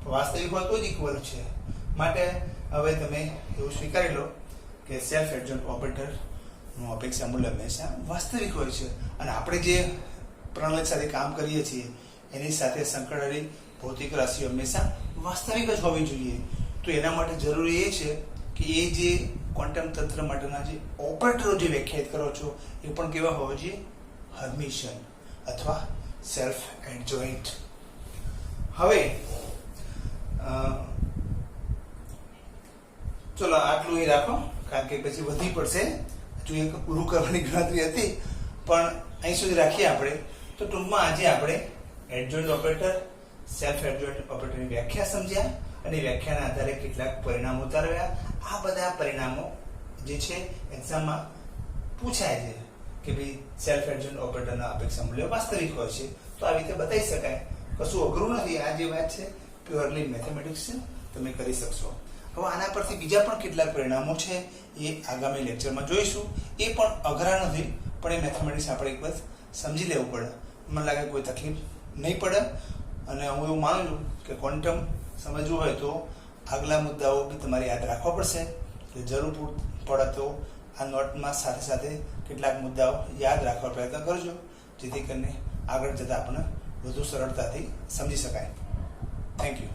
વાસ્તવિક હોય તો જ ઇક્વલ છે. માટે હવે તમે એવું સ્વીકારી લો કે સેલ્ફ એડજન્ટ ઓપરેટર નું અપેક્ષા મૂલ્ય હંમેશા વાસ્તવિક હોય છે. અને આપણે જે પ્રણાલી સાથે કામ કરીએ છીએ એની સાથે સંકળાયેલી ભૌતિક રાશિઓ હંમેશા વાસ્તવિક જ હોવી જોઈએ. તો એના માટે જરૂરી એ છે કે એ જે ક્વોન્ટમ તંત્ર માટેના જે ઓપરેટરો જે વ્યાખ્યાયિત કરો છો એ પણ કેવા હોવા જોઈએ? હર્મિશિયન અથવા સેલ્ફ એડજોઇન્ટ. હવે ચલો આટલું એ રાખો, કારણ કે પછી વધી પડશે. જો એક પૂરું કરવાની ગણતરી હતી પણ અહીં સુધી રાખીએ આપણે. તો ટૂંકમાં આજે આપણે એડજોઇન્ટ ઓપરેટર, સેલ્ફ એડજોઇન્ટ ઓપરેટરની વ્યાખ્યા સમજ્યા અને વ્યાખ્યાના આધારે કેટલાક પરિણામો તારવ્યા. આ બધા પરિણામો જે છે એક્ઝામમાં પૂછાય છે કે ભાઈ સેલ્ફ એડજોઇન્ટ ઓપરેટરના અપેક્ષા મૂલ્ય વાસ્તવિક હોય છે. તો આવી રીતે બતાવી શકાય, કશું અઘરું નથી. આ જે વાત છે પ્યોરલી મેથેમેટિક્સ છે, તમે કરી શકશો. હવે આના પરથી બીજા પણ કેટલાક પરિણામો છે એ આગામી લેક્ચરમાં જોઈશું. એ પણ અઘરા નથી, પણ એ મેથેમેટિક્સ આપણે એક વખત સમજી લેવું પડે. મને લાગે કોઈ તકલીફ નહીં પડે. અને હું એવું માનું છું કે ક્વોન્ટમ સમજવું હોય તો આગલા મુદ્દાઓ બી તમારે યાદ રાખવા પડશે. કે જરૂર પડે તો આ નોટમાં સાથે સાથે કેટલાક મુદ્દાઓ યાદ રાખવા પ્રયત્ન કરજો, જેથી કરીને આગળ જતાં આપણને વધુ સરળતાથી સમજી શકાય. Thank you.